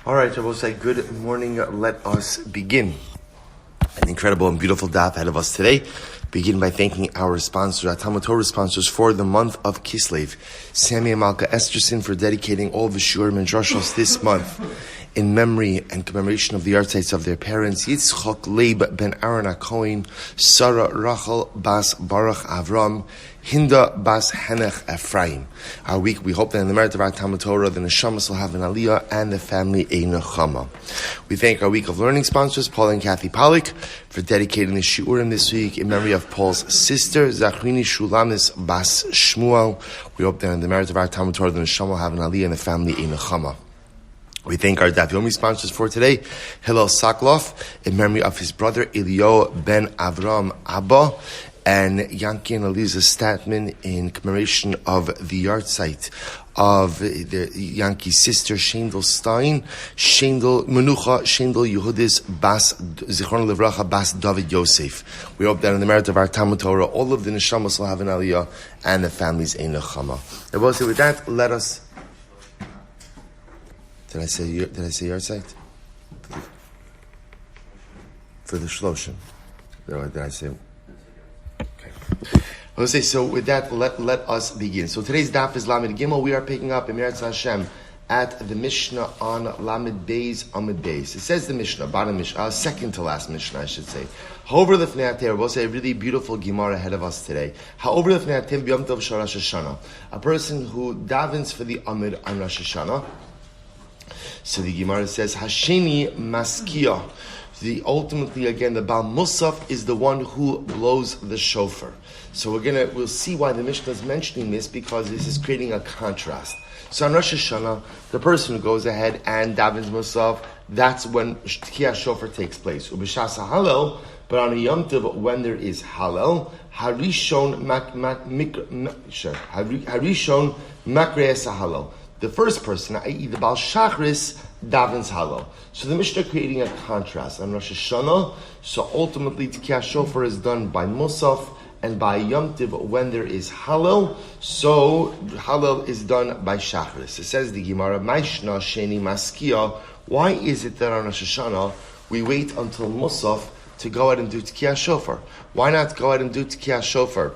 All right, I will say good morning. Let us begin. An incredible and beautiful daf ahead of us today. Begin by thanking our sponsors, our Talmud Torah sponsors for the month of Kislev. Sammy and Malka Esterson for dedicating all the shurim and drashos this month in memory and commemoration of the yahrzeits of their parents, Yitzchak Laib ben Aharon HaKohen, Sarah Rachel bas Baruch Avraham, Hinda bas Henech Efraim. Our week, we hope that in the merit of our Talmud Torah, the neshama will have an aliyah and the family a nechama. We thank our week of learning sponsors, Paul and Kathy Pollack, for dedicating the shiurim this week in memory of Paul's sister, Zachrini Shulamis bas Shmuel. We hope that in the merit of our Talmud Torah, the neshama will have an aliyah and the family a nechama. We thank our Daf Yomi sponsors for today, Hillel Soclof, in memory of his brother Eliyahu ben Avraham Abba, and Yanki and Eliza Statman in commemoration of the yahrzeits of the Yanki's sister Shaindl Stein, Shaindl Yehudis bas Zichron Levracha bas David Yosef. We hope that in the merit of our Talmud Torah, all of the neshamas will have an aliyah and the families a nechama. And we'll say with that, let us. Did I say yahrzeit? For the shloshim. Did I say? Okay. I will say, so with that, let us begin. So today's daf is Lamed Gimel. We are picking up Emeretz Hashem at the Mishnah on Lamed Beis Amud Beis. It says the Mishnah, bottom Mishnah, second to last Mishnah, I should say. However, the Fnei we'll say a really beautiful Gemara ahead of us today. However, the Fnei B'Yom Tov Shel Rosh Hashana, a person who davens for the Amud on Rosh Hashana. So the Gemara says, Hasheni Maskia. Ultimately, again, the Baal Musaf is the one who blows the shofar. So we'll see why the Mishnah is mentioning this, because this is creating a contrast. So on Rosh Hashanah, the person who goes ahead and davens Musaf, that's when Tkiyah Shofar takes place. Ubishas Hallel, but on a Yom Tov, when there is Hallel, Harishon Makreas Hallel. The first person, i.e. the Baal Shachris, davens Hallel. So the Mishnah creating a contrast on Rosh Hashanah. So ultimately, Tkiyah Shofar is done by Musaf, and by Yom Tov when there is Hallel. So Hallel is done by Shachris. It says the Gemara, Maishna Sheni Maskia. Why is it that on Rosh Hashanah we wait until Musaf to go ahead and do Tkiyah Shofar? Why not go ahead and do Tkiyah Shofar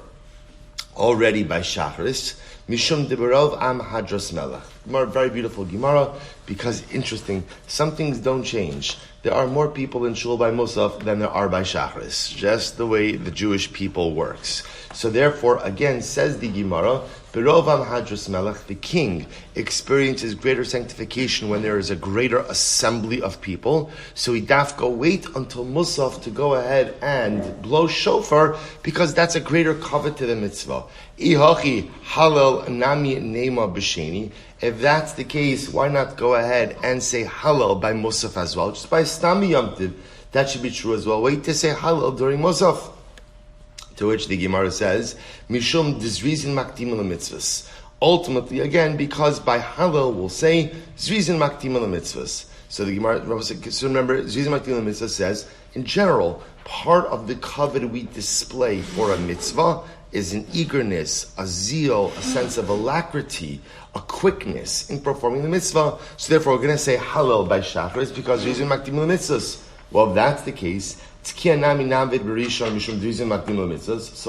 already by Shachris? Mishum Diberov Am Hadras Melech. Gemara, very beautiful Gemara, because interesting, some things don't change. There are more people in Shul by Musaf than there are by Shachris, just the way the Jewish people works. So therefore, again, says the Gemara, Berov Am Hadras Melech, the king experiences greater sanctification when there is a greater assembly of people. So he dafka wait until Musaf to go ahead and blow shofar, because that's a greater kavod to the mitzvah. Ihachi Hallel Nami Neima B'Sheni. If that's the case, why not go ahead and say Hallel by Musaf as well? Just by Stami Yom Tov, that should be true as well. Wait to say Hallel during Musaf. To which the Gemara says, Mishum Dizrizin Maktim Mitzvahs. Ultimately, again, because by Hallel we'll say Zrizin Maktim Mitzvahs. So the Gemara, so remember, Zrizin Maktim Mitzvahs says, in general, part of the kavod we display for a mitzvah is an eagerness, a zeal, a sense of alacrity, a quickness in performing the mitzvah. So therefore, we're going to say Hallel by Shachris, because Zrizin Maktim Mitzvahs. Well, if that's the case, so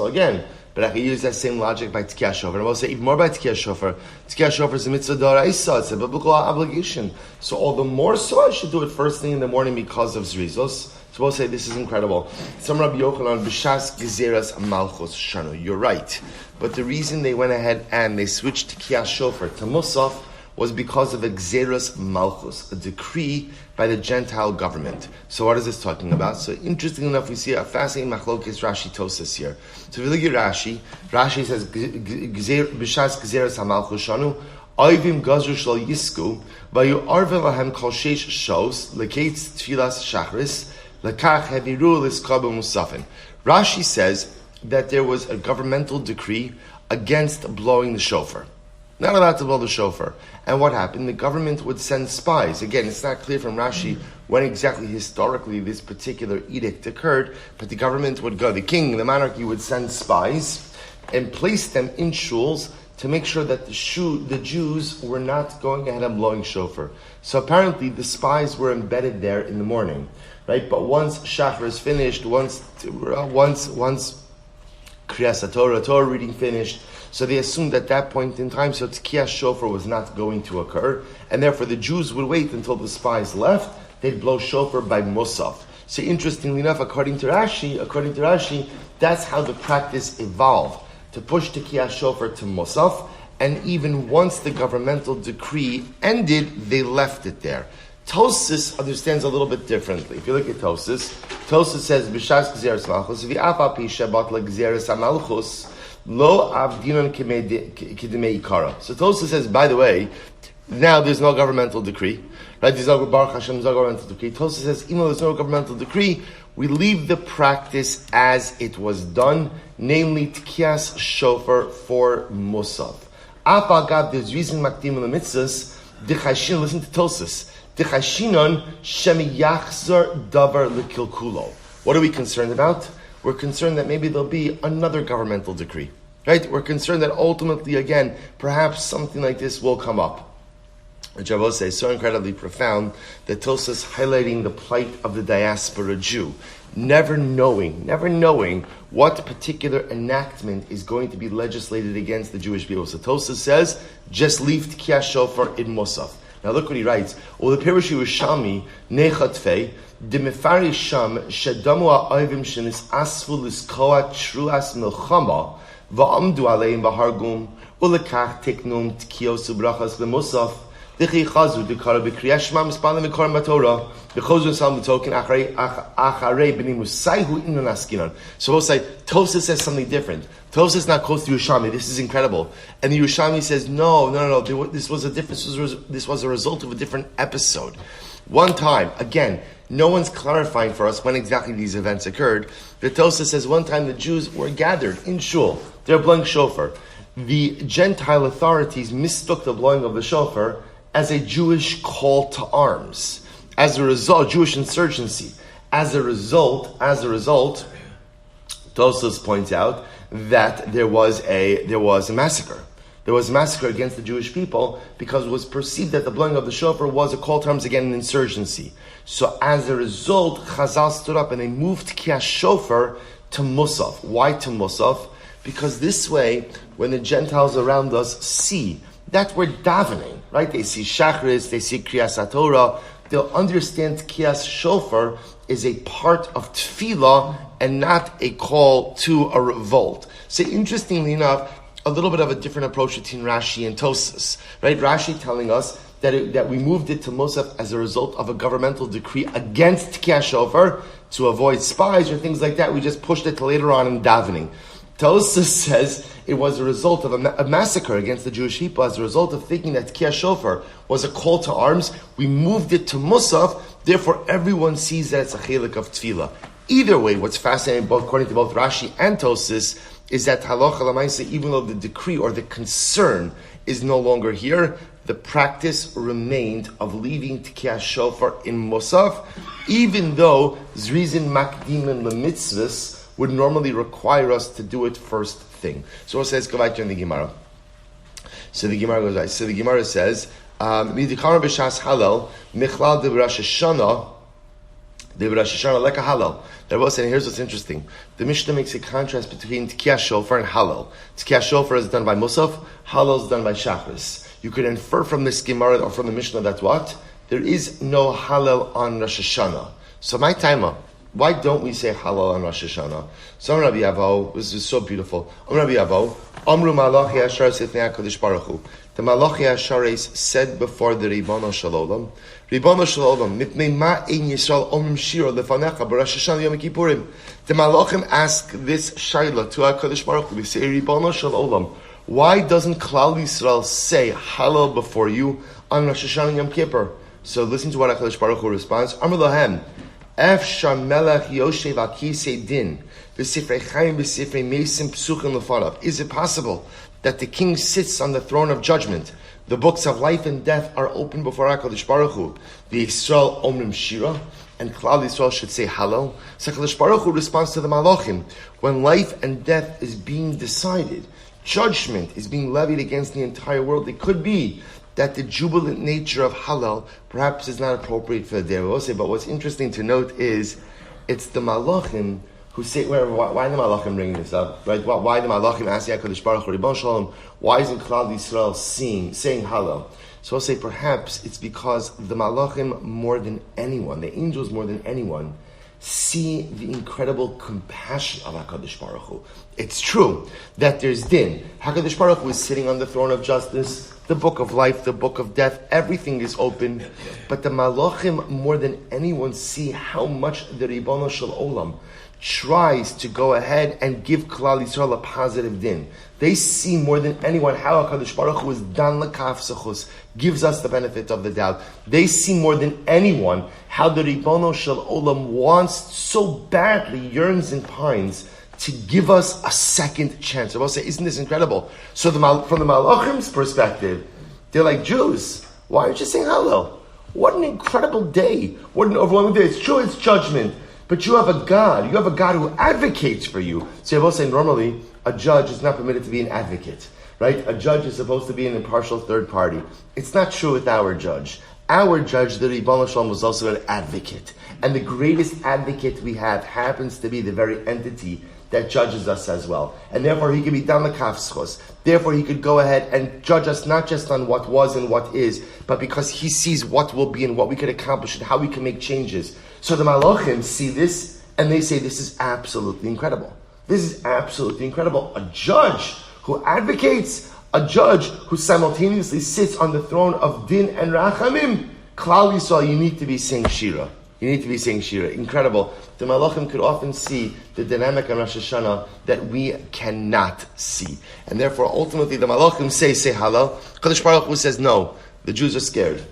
again, but I can use that same logic by Tkiyah Shofar. And I will say even more by Tkiyah Shofar. Tkiyah Shofar is a mitzvah d'oraisa, it's a biblical obligation. So all the more so I should do it first thing in the morning because of Zrizos. So we'll say this is incredible. Some Rabbi Yochanan, B'shas Gezeras Malchus Shanu. You're right. But the reason they went ahead and they switched Tkiyah Shofar to Musaf was because of a Gezeras Malchus, a decree by the Gentile government. So what is this talking about? So interestingly enough, we see a fascinating machlokes Rashi Tosas here. So if you look at Rashi says, B'shas Gezeras HaMalchus Shanu, Oivim Gazru Shal Yisku, Vayu Arve Lahem Kol Sheish Shos, Leketz Tfilas Shachris, Lekach Heviru Liskabu Musafin. Rashi says that there was a governmental decree against blowing the shofar. Not allowed to blow the shofar. And what happened? The government would send spies. Again, it's not clear from Rashi when exactly historically this particular edict occurred, but the government would go, the king, the monarchy would send spies and place them in shuls to make sure that the Jews were not going ahead and blowing shofar. So apparently the spies were embedded there in the morning, right? But once Shachar is finished, once Kriyas Torah reading finished, so they assumed at that point in time, so Tkiyas shofar was not going to occur, and therefore the Jews would wait until the spies left. They'd blow shofar by Musaf. So interestingly enough, according to Rashi, that's how the practice evolved, to push Tkiyas shofar to Musaf, and even once the governmental decree ended, they left it there. Tosfos understands a little bit differently. If you look at Tosfos says, B'shas gzeres malchus, v'af pi shebat legzeres malchus, lo avdinon k'demei ikara. So Tosfos says, by the way, now there's no governmental decree, right? There's no Baruch Hashem, there's no governmental decree. Tosfos says, even though there's no governmental decree, we leave the practice as it was done, namely Tkiyas shofar for Musaf. Apa Gab, there's reason makdim l'mitzvahs, d'chashin, listen to Tosfos. D'chashinon shemi yachzor davar l'kilkulo. What are we concerned about? We're concerned that maybe there'll be another governmental decree, right? We're concerned that ultimately, again, perhaps something like this will come up. Which I will say is so incredibly profound that Tosfos highlighting the plight of the diaspora Jew, never knowing what particular enactment is going to be legislated against the Jewish people. So Tosfos says, just leave Tkiyas shofar in Musaf. Now look what he writes. Ol Pirush Yerushalmi nechatfei demefari sham shedamu ha'oivim shenis asfu liskoa truas milchama va'amdu aleim v'hargum ulekach tiknum tkiyos ubrachas b'musaf. So we'll say Tosfos says something different. Tosfos not close to Yerushalmi. This is incredible. And the Yerushalmi says, no. This was a different. This was a result of a different episode. One time, again, no one's clarifying for us when exactly these events occurred. But Tosfos says one time the Jews were gathered in shul. They're blowing shofar. The Gentile authorities mistook the blowing of the shofar as a Jewish call to arms. As a result, Jewish insurgency. As a result, Tosfos points out that there was a massacre. There was a massacre against the Jewish people because it was perceived that the blowing of the shofar was a call to arms against an insurgency. So as a result, Chazal stood up and they moved Tkiyas shofar to Musaf. Why to Musaf? Because this way, when the Gentiles around us see that we're davening, right? They see Shachris, they see Kriyas Torah, they'll understand Tkiyas shofar is a part of tefillah and not a call to a revolt. So interestingly enough, a little bit of a different approach between Rashi and Tosfos, right? Rashi telling us that we moved it to Musaf as a result of a governmental decree against Tkiyas shofar to avoid spies or things like that. We just pushed it to later on in davening. Tosfos says it was a result of a massacre against the Jewish people. As a result of thinking that Tkiyas shofar was a call to arms, we moved it to Musaf. Therefore, everyone sees that it's a chelik of tefillah. Either way, what's fascinating, both according to both Rashi and Tosfos, is that halacha l'maaseh, even though the decree or the concern is no longer here, the practice remained of leaving Tkiyas shofar in Musaf, even though zrizin makdimin lemitzvahs would normally require us to do it first thing. So what says Kavach in the Gemara? So the Gemara goes right. So the Gemara says, "Midikar b'shas halal michlal de Rosh Hashana leka halal." They're both saying, here's what's interesting. The Mishnah makes a contrast between Tkiyas shofar and halal. Tkiyas shofar is done by Musaf, halal is done by Shachris. You could infer from this Gemara or from the Mishnah that what? There is no halal on Rosh Hashana. So my timer. Why don't we say halal on Rosh Hashana? So Rabbi Avo, this is so beautiful. Rabbi Avo, Amru Malachi Ashar Sifnei HaKadosh Baruch Hu. The Malachi Ashares said before the Ribono Shalom, Mipnei ma ein Yisrael omim shiro lefanecha b'Rosh Hashana Yom Kippurim. The Malachim ask this shaila to HaKadosh Baruch Hu. They say, Ribono Shalom, why doesn't Klal Yisrael say halal before you on Rosh Hashana Yom Kippur? So listen to what HaKadosh Baruch Hu responds. Amr Lahem, Efshar melech yoshev al kisei din v'sifrei chayim v'sifrei mesim psuchim lefanav. Is it possible that the king sits on the throne of judgment? The books of life and death are open before HaKadosh Baruch Hu. The Yisrael omrim shira, and Klal Yisrael should say halal. So HaKadosh Baruch Hu responds to the Malachim, when life and death is being decided, judgment is being levied against the entire world, it could be that the jubilant nature of Hallel perhaps is not appropriate for the day of Oseh. But what's interesting to note is it's the Malachim who say, why the Malachim bringing this up? Right? Why the Malachim asking HaKadosh Baruch Hu, Ribbon Shalom, why isn't Klal Yisrael saying Hallel? So I'll say perhaps it's because the Malachim more than anyone, the angels more than anyone, see the incredible compassion of HaKadosh Baruch Hu. It's true that there's din. HaKadosh Baruch Hu is sitting on the throne of justice, the book of life, the book of death, everything is open. But the Malachim more than anyone see how much the Ribono Shel Olam tries to go ahead and give Klal Yisrael a positive din. They see more than anyone how HaKadosh Baruch Hu is dan l'kaf sechus, gives us the benefit of the doubt. They see more than anyone how the Ribono Shel Olam wants so badly, yearns and pines, to give us a second chance. I will say, isn't this incredible? So from the Malachim's perspective, they're like, Jews, why aren't you saying Hallel? What an incredible day. What an overwhelming day. It's true, it's judgment. But you have a God. You have a God who advocates for you. So I will say, normally, a judge is not permitted to be an advocate. Right? A judge is supposed to be an impartial third party. It's not true with our judge. Our judge, the Ribono Shel Olam, was also an advocate. And the greatest advocate we have happens to be the very entity that judges us as well. And therefore he could be dan l'kaf sechus. Therefore he could go ahead and judge us not just on what was and what is, but because he sees what will be and what we could accomplish and how we can make changes. So the Malachim see this and they say this is absolutely incredible. This is absolutely incredible. A judge who advocates, a judge who simultaneously sits on the throne of Din and Rachamim. Klal Yisrael, you need to be saying Shira. You need to be saying Shira. Incredible. The Malachim could often see the dynamic on Rosh Hashana that we cannot see. And therefore, ultimately, the Malachim say Hallel. Kadosh Baruch Hu says, no, the Jews are scared.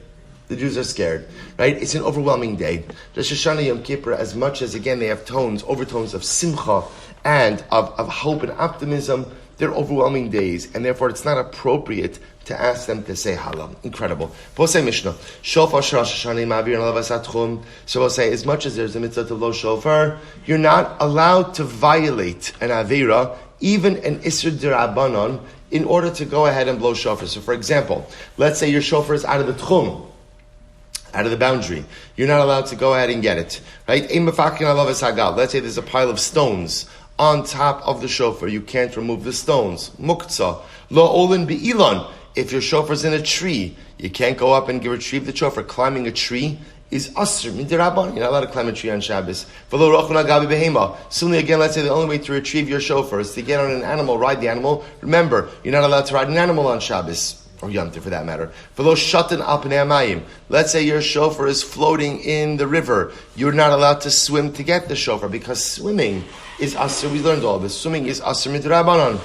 The Jews are scared, right? It's an overwhelming day. Rosh Hashanah, Yom Kippur, as much as, again, they have overtones of simcha and of hope and optimism, they're overwhelming days, and therefore it's not appropriate to ask them to say Hallel. Incredible. We'll say Mishnah. Shofar Rosh Hashanah Ma'avir Lavas Atchum. So we'll say, as much as there's a mitzvah to blow shofar, you're not allowed to violate an avira, even an Isser D'Rabbanan, in order to go ahead and blow shofar. So for example, let's say your shofar is out of the tchum, out of the boundary. You're not allowed to go ahead and get it. Right? Let's say there's a pile of stones on top of the shofar. You can't remove the stones. Muktzah. Lo olin be'ilan. If your shofar's in a tree, you can't go up and retrieve the shofar. Climbing a tree is asr, midirabban. You're not allowed to climb a tree on Shabbos. V'lo rochun agabi behema. Suddenly again, let's say the only way to retrieve your shofar is to get on an animal, ride the animal. Remember, you're not allowed to ride an animal on Shabbos. Or Yom Tov for that matter. V'lo shatan al pnei hamayim. Let's say your shofar is floating in the river. You're not allowed to swim to get the shofar because swimming is asr. We learned all this. Swimming is asr midrabanan.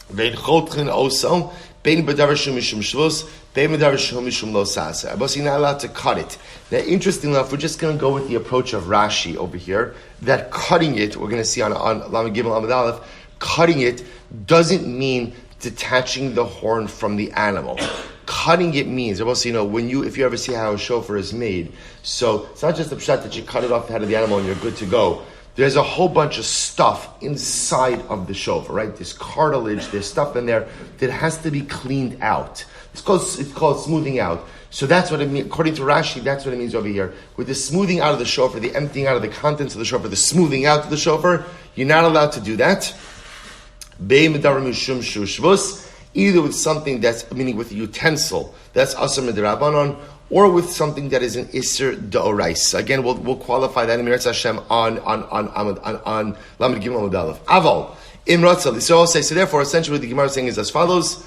Vein chotchin also. Bein b'davar shum mishum shvus. Bein b'davar shum mishum lo sasa. But you're not allowed to cut it. Now, interestingly enough, we're just going to go with the approach of Rashi over here. That cutting it, we're going to see on Lamed Gimel Amud Aleph, cutting it doesn't mean detaching the horn from the animal. Cutting it means, if you ever see how a shofar is made, so it's not just the pshat that you cut it off the head of the animal and you're good to go. There's a whole bunch of stuff inside of the shofar, right? There's cartilage, there's stuff in there that has to be cleaned out. It's called smoothing out. So that's what it means, according to Rashi, that's what it means over here. With the smoothing out of the shofar, the emptying out of the contents of the shofar, the smoothing out of the shofar, you're not allowed to do that. Either with something that's, meaning with a utensil, that's asr midrabanan, or with something that is an isser d'oraisa. Again, we'll qualify that in Mirat Hashem on Lamed Gimel Amud Aleph. Aval imratzal. So I'll say. So therefore, essentially, what the Gemara is saying is as follows: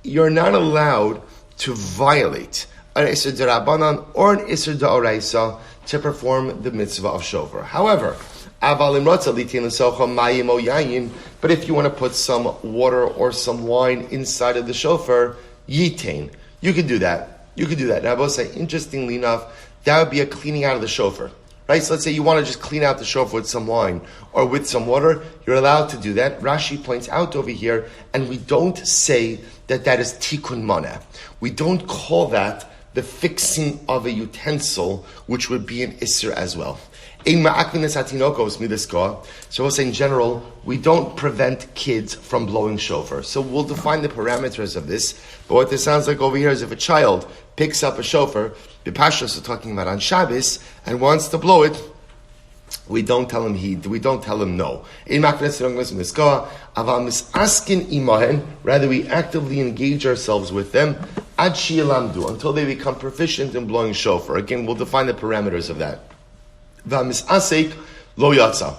you're not allowed to violate an isser d'rabanan or an isser d'oraisa to perform the mitzvah of shofar. However, but if you want to put some water or some wine inside of the shofar, yitain, you can do that. You could do that. Now, I will say, interestingly enough, that would be a cleaning out of the shofar. Right? So let's say you want to just clean out the shofar with some wine or with some water. You're allowed to do that. Rashi points out over here, and we don't say that is tikkun mana. We don't call that the fixing of a utensil, which would be an isser as well. So we'll say in general, we don't prevent kids from blowing shofar. So we'll define the parameters of this. But what this sounds like over here is if a child picks up a shofar, the pashas are talking about on Shabbos, and wants to blow it, we don't tell him no. Rather, we actively engage ourselves with them until they become proficient in blowing shofar. Again, we'll define the parameters of that. Lo yatsa.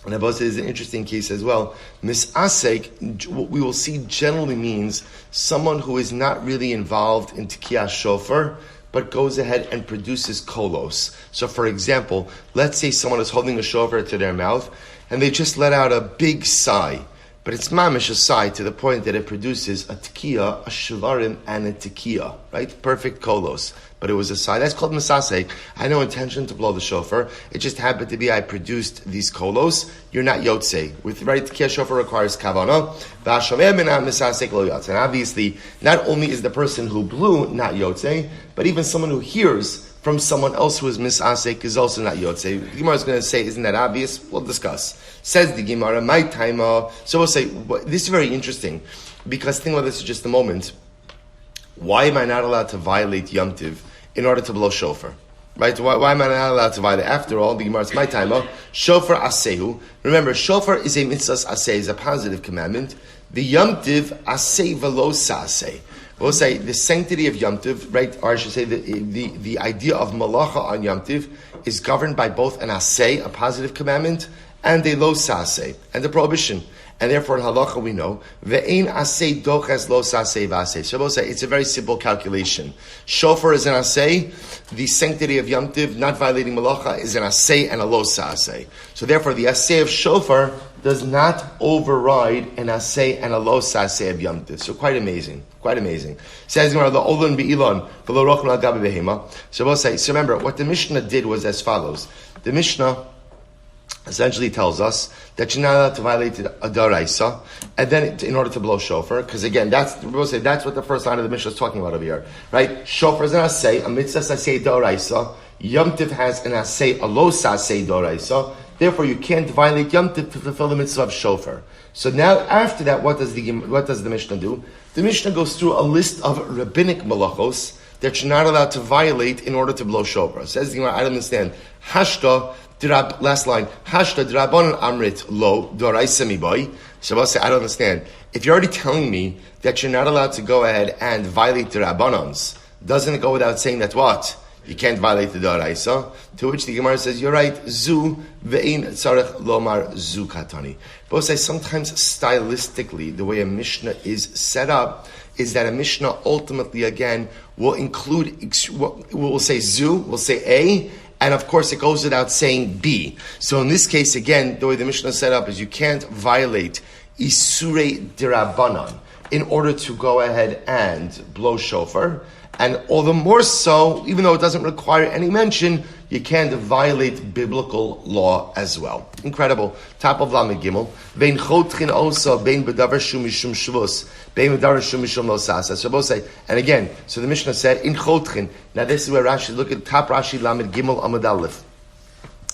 And Abba says is an interesting case as well. Misasek, what we will see generally means someone who is not really involved in tikiyah shofar, but goes ahead and produces kolos. So for example, let's say someone is holding a shofar to their mouth, and they just let out a big sigh. But it's mamish a sigh to the point that it produces a tikiyah, a shvarim, and a tikiyah, right? Perfect kolos. But it was a sigh. That's called misasek. I had no intention to blow the shofar. It just happened to be I produced these kolos. You're not yotzei. With right, tikiyah shofar requires kavanah. And obviously, not only is the person who blew not yotzei, but even someone who hears from someone else who is misasek is also not yotzei. The Gemara is going to say, isn't that obvious? We'll discuss. Says the Gemara, my timer. So we'll say, this is very interesting, because think about this for just a moment. Why am I not allowed to violate Yom Tiv in order to blow shofar? Right? Why am I not allowed to violate? After all, the Gemara is my timer. Shofar asehu. Remember, shofar is a mitzvah aseh, is a positive commandment. The Yom Tiv aseh velo saseh. We'll say the sanctity of Yom Tiv, right? Or I should say the idea of malacha on Yom Tiv is governed by both an aseh, a positive commandment, and a lo saseh, and the prohibition. And therefore in halacha we know, ve'ein aseh doches lo saseh v'aseh. So we'll say it's a very simple calculation. Shofar is an aseh, the sanctity of Yom Tiv, not violating malacha, is an aseh and a lo saseh. So therefore the aseh of shofar does not override an aseh and a lo saseh of Yom Tiv. So quite amazing. Quite amazing. Says the olon be'ilon v'lo rochon al gabi behema. So we'll say, so remember, what the Mishnah did was as follows. The Mishnah essentially tells us that you're not allowed to violate a daraisa, and then in order to blow shofar, because again, that's what the first line of the Mishnah is talking about over here, right? Shofar is an aseh, a mitzvah aseh daraisa. Yom Tiv has an aseh, a lo saseh daraisa. Therefore, you can't violate Yom Tiv to fulfill the mitzvah of shofar. So now, after that, what does the Mishnah do? The Mishnah goes through a list of rabbinic malachos that you're not allowed to violate in order to blow shofar. Says the Gemara, I don't understand. Hashta. Last line. Hashta drabanan amrit lo doraisa miboy. Shabbos say, I don't understand. If you're already telling me that you're not allowed to go ahead and violate the rabbanans, doesn't it go without saying that what? You can't violate the doraisa? To which the Gemara says, you're right. Zu ve'in tzarech lomar zu katani. But say sometimes stylistically, the way a Mishnah is set up is that a Mishnah ultimately again will include. We'll say zu, we'll say a. And of course, it goes without saying B. So in this case, again, the way the Mishnah is set up is you can't violate Isurei Dirabanan in order to go ahead and blow shofar. And all the more so, even though it doesn't require any mention, you can't violate biblical law as well. Incredible. Top of Lamed Gimel. Bein chotchin also, bein bedavar shum mishum shvus, bein bedavar shum mishum lo sasa. So both say, and again, so the Mishnah said, in chotchin. Now this is where Rashi, look at top Rashi, Lamed Gimel, Amud Aleph.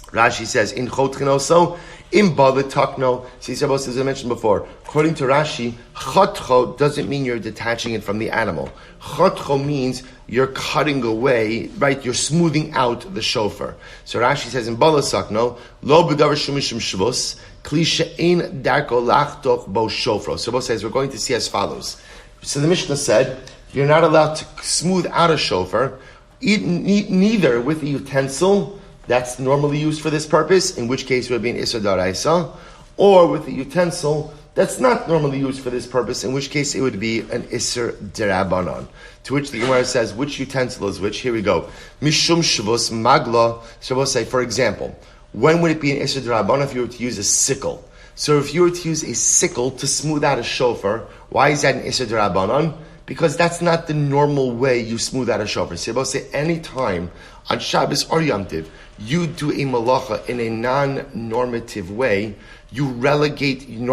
Rashi says, in chotchin also, in bala takno. See, as I mentioned before, according to Rashi, chotcho doesn't mean you're detaching it from the animal. Chotcho means you're cutting away, right? You're smoothing out the shofar. So Rashi says in bala sakno, lo bedavar shumishim shvus, kli she'ein darko lachtoch bo shofro. So both says we're going to see as follows. So the Mishnah said you're not allowed to smooth out a shofar, neither with a utensil that's normally used for this purpose, in which case it would be an Isser Daraisa, or with a utensil that's not normally used for this purpose, in which case it would be an Isser Derabanan. To which the Gemara says, which utensil is which? Here we go. Mishum Shavos Magla. Shavos say, for example, when would it be an Isser Derabanan if you were to use a sickle? So if you were to use a sickle to smooth out a shofar, why is that an Isser Derabanan? Because that's not the normal way you smooth out a shofar. So say any time on Shabbos or Yom Tiv, you do a malacha in a non-normative way, you relegate you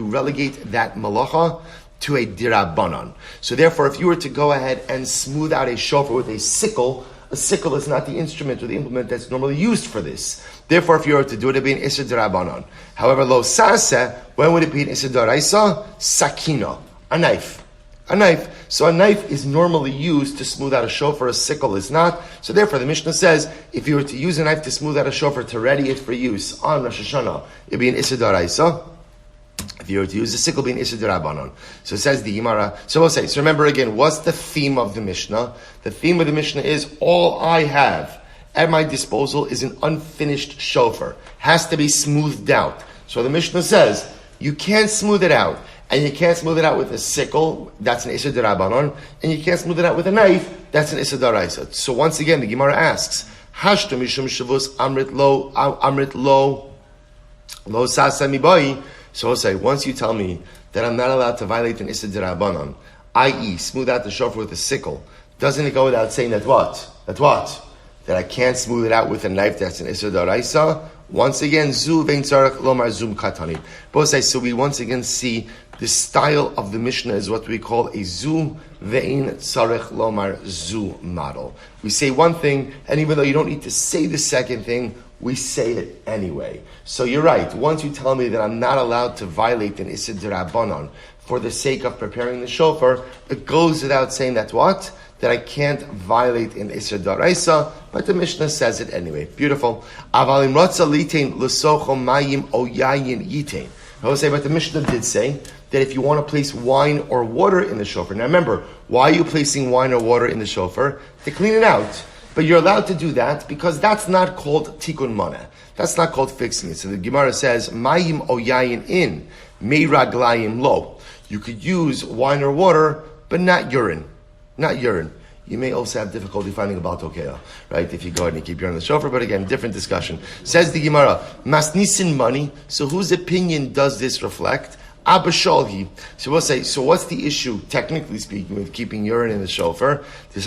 relegate that malacha to a dirabanan. So therefore, if you were to go ahead and smooth out a shofar with a sickle is not the instrument or the implement that's normally used for this. Therefore, if you were to do it, it'd be an Isser Dirabanan. However, lo saseh, when would it be an Isser Daraisa? Sakina, a knife. A knife. So a knife is normally used to smooth out a shofar, a sickle is not. So therefore, the Mishnah says, if you were to use a knife to smooth out a shofar to ready it for use on Rosh Hashana, it'd be an Isser Daraisa. If you were to use a sickle, it'd be an Isser Dirabanan. So it says the Gemara. So we'll say, so remember again, what's the theme of the Mishnah? The theme of the Mishnah is, all I have at my disposal is an unfinished shofar. Has to be smoothed out. So the Mishnah says, you can't smooth it out. And you can't smooth it out with a sickle, that's an Isser Dirabanan. And you can't smooth it out with a knife, that's an Isser Daraisa. So once again, the Gemara asks, Hashta mishum shavus amrit lo sasa mibai. So I'll say, once you tell me that I'm not allowed to violate an Isser Dirabanan, i.e., smooth out the shofar with a sickle, doesn't it go without saying that what? That I can't smooth it out with a knife, that's an Isser Daraisa? Once again, zu vein tzarech lomar zum katani. Both say, so we once again see the style of the Mishnah is what we call a zu vein tzarech lomar zu model. We say one thing, and even though you don't need to say the second thing, we say it anyway. So you're right. Once you tell me that I'm not allowed to violate an Isser Dirabanan for the sake of preparing the shofar, it goes without saying that what? That I can't violate an Isser Daraisa, but the Mishnah says it anyway. Beautiful. Avalim rotza litain l'socho mayim o yayin yitain. I will say, but the Mishnah did say that if you want to place wine or water in the shofar. Now remember, why are you placing wine or water in the shofar? To clean it out. But you're allowed to do that because that's not called tikkun mana. That's not called fixing it. So the Gemara says, mayim o yayin in, meiraglayim lo. You could use wine or water, but not urine. Not urine. You may also have difficulty finding a baltokea, right? If you go ahead and keep urine in the shofar, but again, different discussion. Says the Gemara, masnisin money. So whose opinion does this reflect? Abba Shalhi. So we'll say, so what's the issue, technically speaking, with keeping urine in the shofar? You're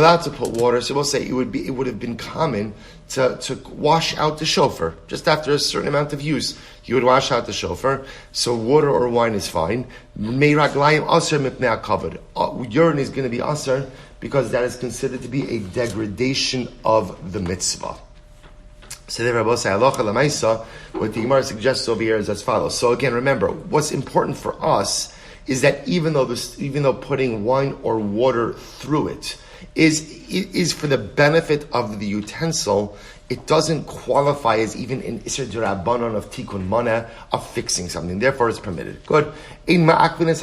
allowed to put water, so we'll say it would have been common to wash out the shofar. Just after a certain amount of use, you would wash out the shofar. So water or wine is fine. Urine is going to be asr because that is considered to be a degradation of the mitzvah. So what the Gemara suggests over here is as follows. So again, remember, what's important for us is that even though putting wine or water through it is for the benefit of the utensil, it doesn't qualify as even an Isser Dirabanan of tikkun mana, of fixing something. Therefore, it's permitted. Good. We'll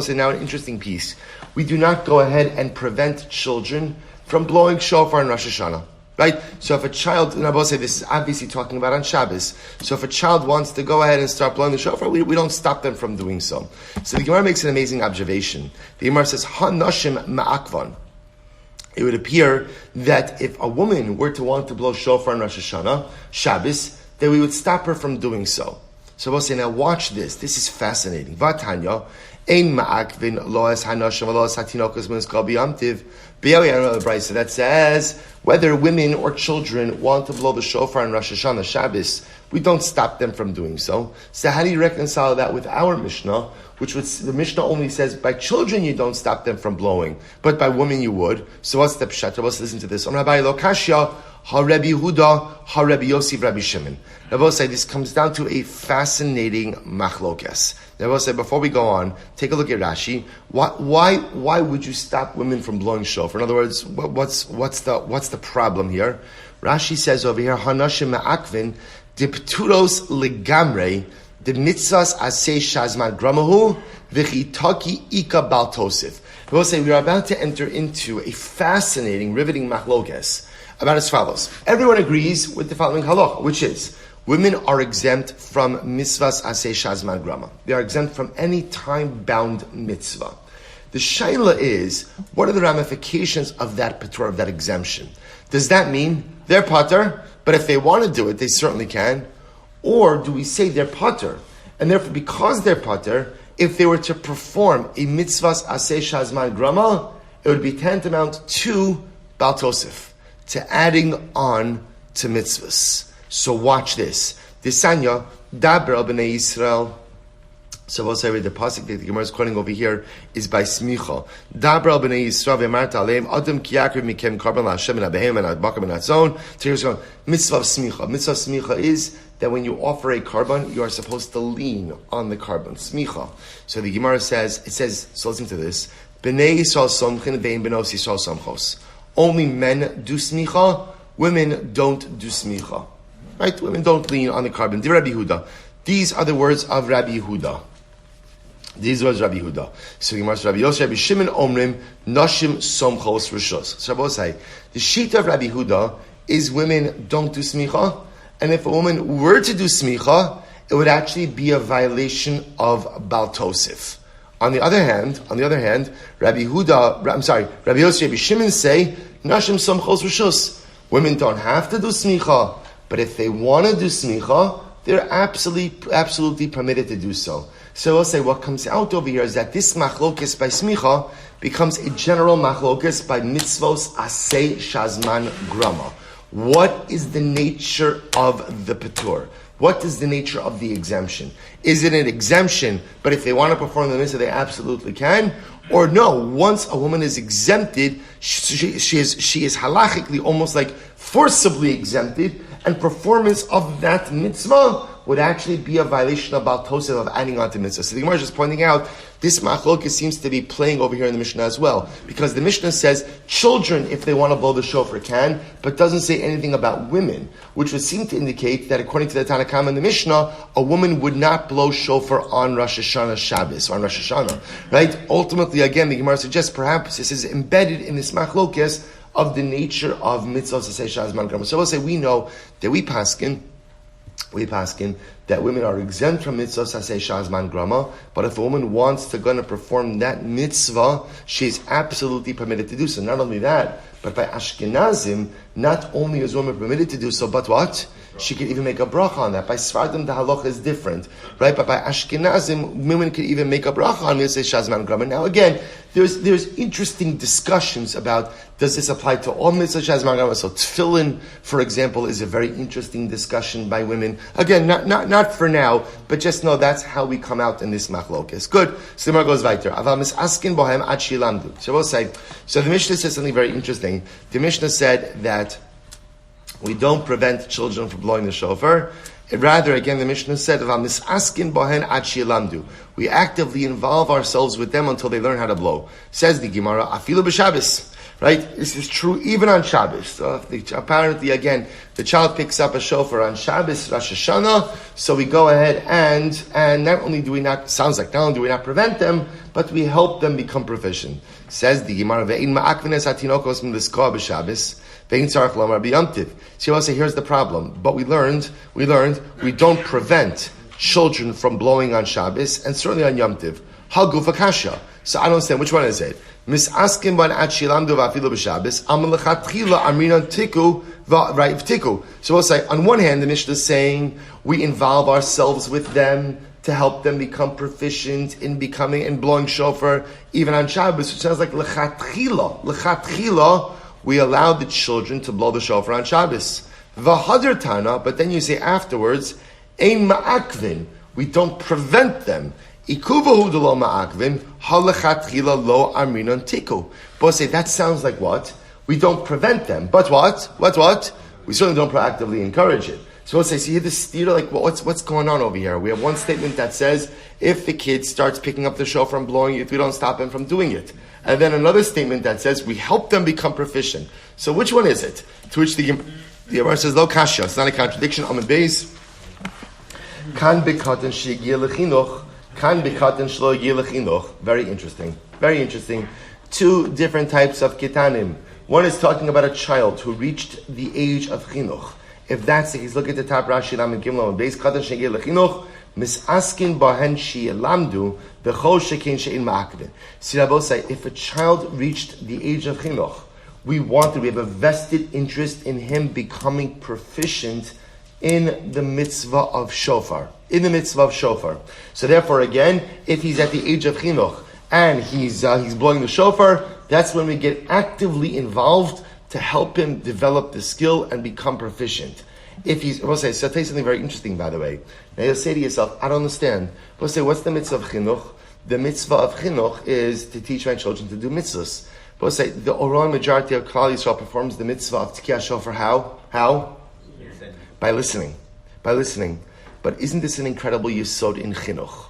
say now an interesting piece. We do not go ahead and prevent children from blowing shofar in Rosh Hashana. Right? So if a child, and I will say this is obviously talking about on Shabbos, so if a child wants to go ahead and start blowing the shofar, we don't stop them from doing so. So the Gemara makes an amazing observation. The Gemara says, Ha-nashim ma'akvan. It would appear that if a woman were to want to blow shofar on Rosh Hashana, Shabbos, then we would stop her from doing so. So we'll say, now watch this. This is fascinating. Vatanya, ein ma'akvin loas hanashim loas hatinokas muskal biyamtiv. So that says, whether women or children want to blow the shofar on Rosh Hashanah, Shabbos, we don't stop them from doing so. So how do you reconcile that with our Mishnah, the Mishnah only says, by children you don't stop them from blowing, but by women you would. So what's the pshat? Let's listen to this. Rabbi Lokashya, Ha-Rebbe Yehuda, Ha-Rebbe Yosef, Rabbi Shimon. I will say this comes down to a fascinating machlokes. I will say before we go on, take a look at Rashi. Why would you stop women from blowing shofar? In other words, what's the problem here? Rashi says over here, Hanashim ma'akvin dipturos legamre the mitzvahs asay shazman gramahu v'chitaki ika baltosif. I will say we are about to enter into a fascinating, riveting machlokes about as follows. Everyone agrees with the following halacha, which is women are exempt from mitzvahs asay shazman grama. They are exempt from any time-bound mitzvah. The shaila is, what are the ramifications of that patur, of that exemption? Does that mean they're patur, but if they want to do it, they certainly can? Or do we say they're patur, and therefore because they're patur, if they were to perform a mitzvahs asay shazman grama, it would be tantamount to baltosif, to adding on to mitzvahs. So watch this. Desanya, Daber al b'nei Yisrael. So we'll say the pasuk that the Gemara is quoting over here is by Smicha. Daber al b'nei Yisrael v'emarta aleim adam ki yakriv mikem karban la'Hashem and abehem and adbakam and atzon. Mitzvah of Smicha. Mitzvah of Smicha is that when you offer a karban, you are supposed to lean on the karban. Smicha. So the Gemara says, so listen to this. B'nei Yisrael somchin ve'im b'nos Yisrael somchos. Only men do smicha, women don't do smicha. Right? Women don't lean on the karban. Di Rabbi Yehuda. These are the words of Rabbi Yehuda. These words Rabbi Yehuda. So Gemara says, Rabbi Yosef, Rabbi Shimon Omrim, Nashim Somchos Rishos. So Rabbi say, the sheet of Rabbi Yehuda is women don't do smicha, and if a woman were to do smicha, it would actually be a violation of Bal Tosif. On the other hand, Rabbi Yosef, Rabbi Shimon say, Nashim Somchos Rishos. Women don't have to do smicha, but if they want to do smicha, they're absolutely permitted to do so. So we'll say what comes out over here is that this machlokes by smicha becomes a general machlokes by mitzvos aseh shazman grama. What is the nature of the patur? What is the nature of the exemption? Is it an exemption, but if they want to perform the mitzvah, they absolutely can? Or no, once a woman is exempted, she is halachically almost like forcibly exempted, and performance of that mitzvah would actually be a violation of Baal Tosef of adding on to mitzvah. So the Gemara is just pointing out, this machlokes seems to be playing over here in the Mishnah as well. Because the Mishnah says, children, if they want to blow the shofar, can, but doesn't say anything about women, which would seem to indicate that according to the Tanna Kama in the Mishnah, a woman would not blow shofar on Rosh Hashanah Shabbos, or on Rosh Hashanah. Right? Ultimately, again, the Gemara suggests perhaps this is embedded in this machlokes of the nature of mitzvahs aseh shazman grama. So we'll say we know that we paskin that women are exempt from mitzvahs aseh shazman grama, but if a woman wants to gonna perform that mitzvah, she is absolutely permitted to do so. Not only that, but by Ashkenazim, not only is a woman permitted to do so, but what? She could even make a bracha on that. By Sfardim, the halacha is different, right? But by Ashkenazim, women could even make a bracha on mitzvah shazman grama. Now again, there's interesting discussions about, does this apply to all mitzvah shazman grama? So tefillin, for example, is a very interesting discussion by women. Again, not for now, but just know that's how we come out in this machlokes. Good. So the Gemara goes weiter. Aval misaskin bohem ad shilamdu. So we'll say, so the Mishnah says something very interesting. The Mishnah said that we don't prevent children from blowing the shofar. Rather, again, the Mishnah said, misaskin bohen ad shilamdu. We actively involve ourselves with them until they learn how to blow. Says the Gemara, afilu b'Shabbos. Right? This is true even on Shabbos. So apparently, again, the child picks up a shofar on Shabbos, Rosh Hashanah, so we go ahead and not only do we not prevent them, but we help them become proficient. Says the Gemara, ve'in ma'akvines hatinokos min l'skoa b'Shabbos, ve'in tzarech lomar b'yamtiv. So you want to say, here's the problem. But we learned, we don't prevent children from blowing on Shabbos, and certainly on Yom Tiv. Hagufa kasha. So I don't understand, which one is it? Misaskim ban at shilamdu v'afilu b'Shabbos, amalachatchila amrinan tiku v'raiv tiku. So we'll say, on one hand, the Mishnah is saying, we involve ourselves with them to help them become proficient in blowing shofar, even on Shabbos, which sounds like lechatchila, we allow the children to blow the shofar on Shabbos. V'hadar tana, but then you say afterwards, ein ma'akvin, we don't prevent them. Ikuvahu d'lo ma'akvin, halachatchila lo amrinan tiku. But say, that sounds like what? We don't prevent them. But what? We certainly don't proactively encourage it. So we'll say, see this steer, like, what's going on over here? We have one statement that says, if the kid starts picking up the shofar and blowing it, we don't stop him from doing it. And then another statement that says, we help them become proficient. So which one is it? To which the Gemara says, lo kasha. It's not a contradiction. On the base, kan bekatan shigiyah lechinuch, kan bekatan shlo yigiyah lechinuch. Very interesting. Two different types of ketanim. One is talking about a child who reached the age of chinuch. If that's the case, look at the top Rashi Lam and Gimel on base. Katan shigiyah lechinuch, misaskin bahen she'elamdu, b'chol shekein she'in ma'akvin. See, Rabosai, if a child reached the age of chinuch, we have a vested interest in him becoming proficient in the mitzvah of shofar. So therefore, again, if he's at the age of chinuch and he's blowing the shofar, that's when we get actively involved to help him develop the skill and become proficient. we'll say, so I'll tell you something very interesting, by the way. Now you'll say to yourself, I don't understand. We'll say, what's the mitzvah of chinuch? The mitzvah of chinuch is to teach my children to do mitzvahs. We'll say, the overall majority of Klal Yisrael performs the mitzvah of Tikiyah Shofar how? How? By listening. But isn't this an incredible yesod in chinuch?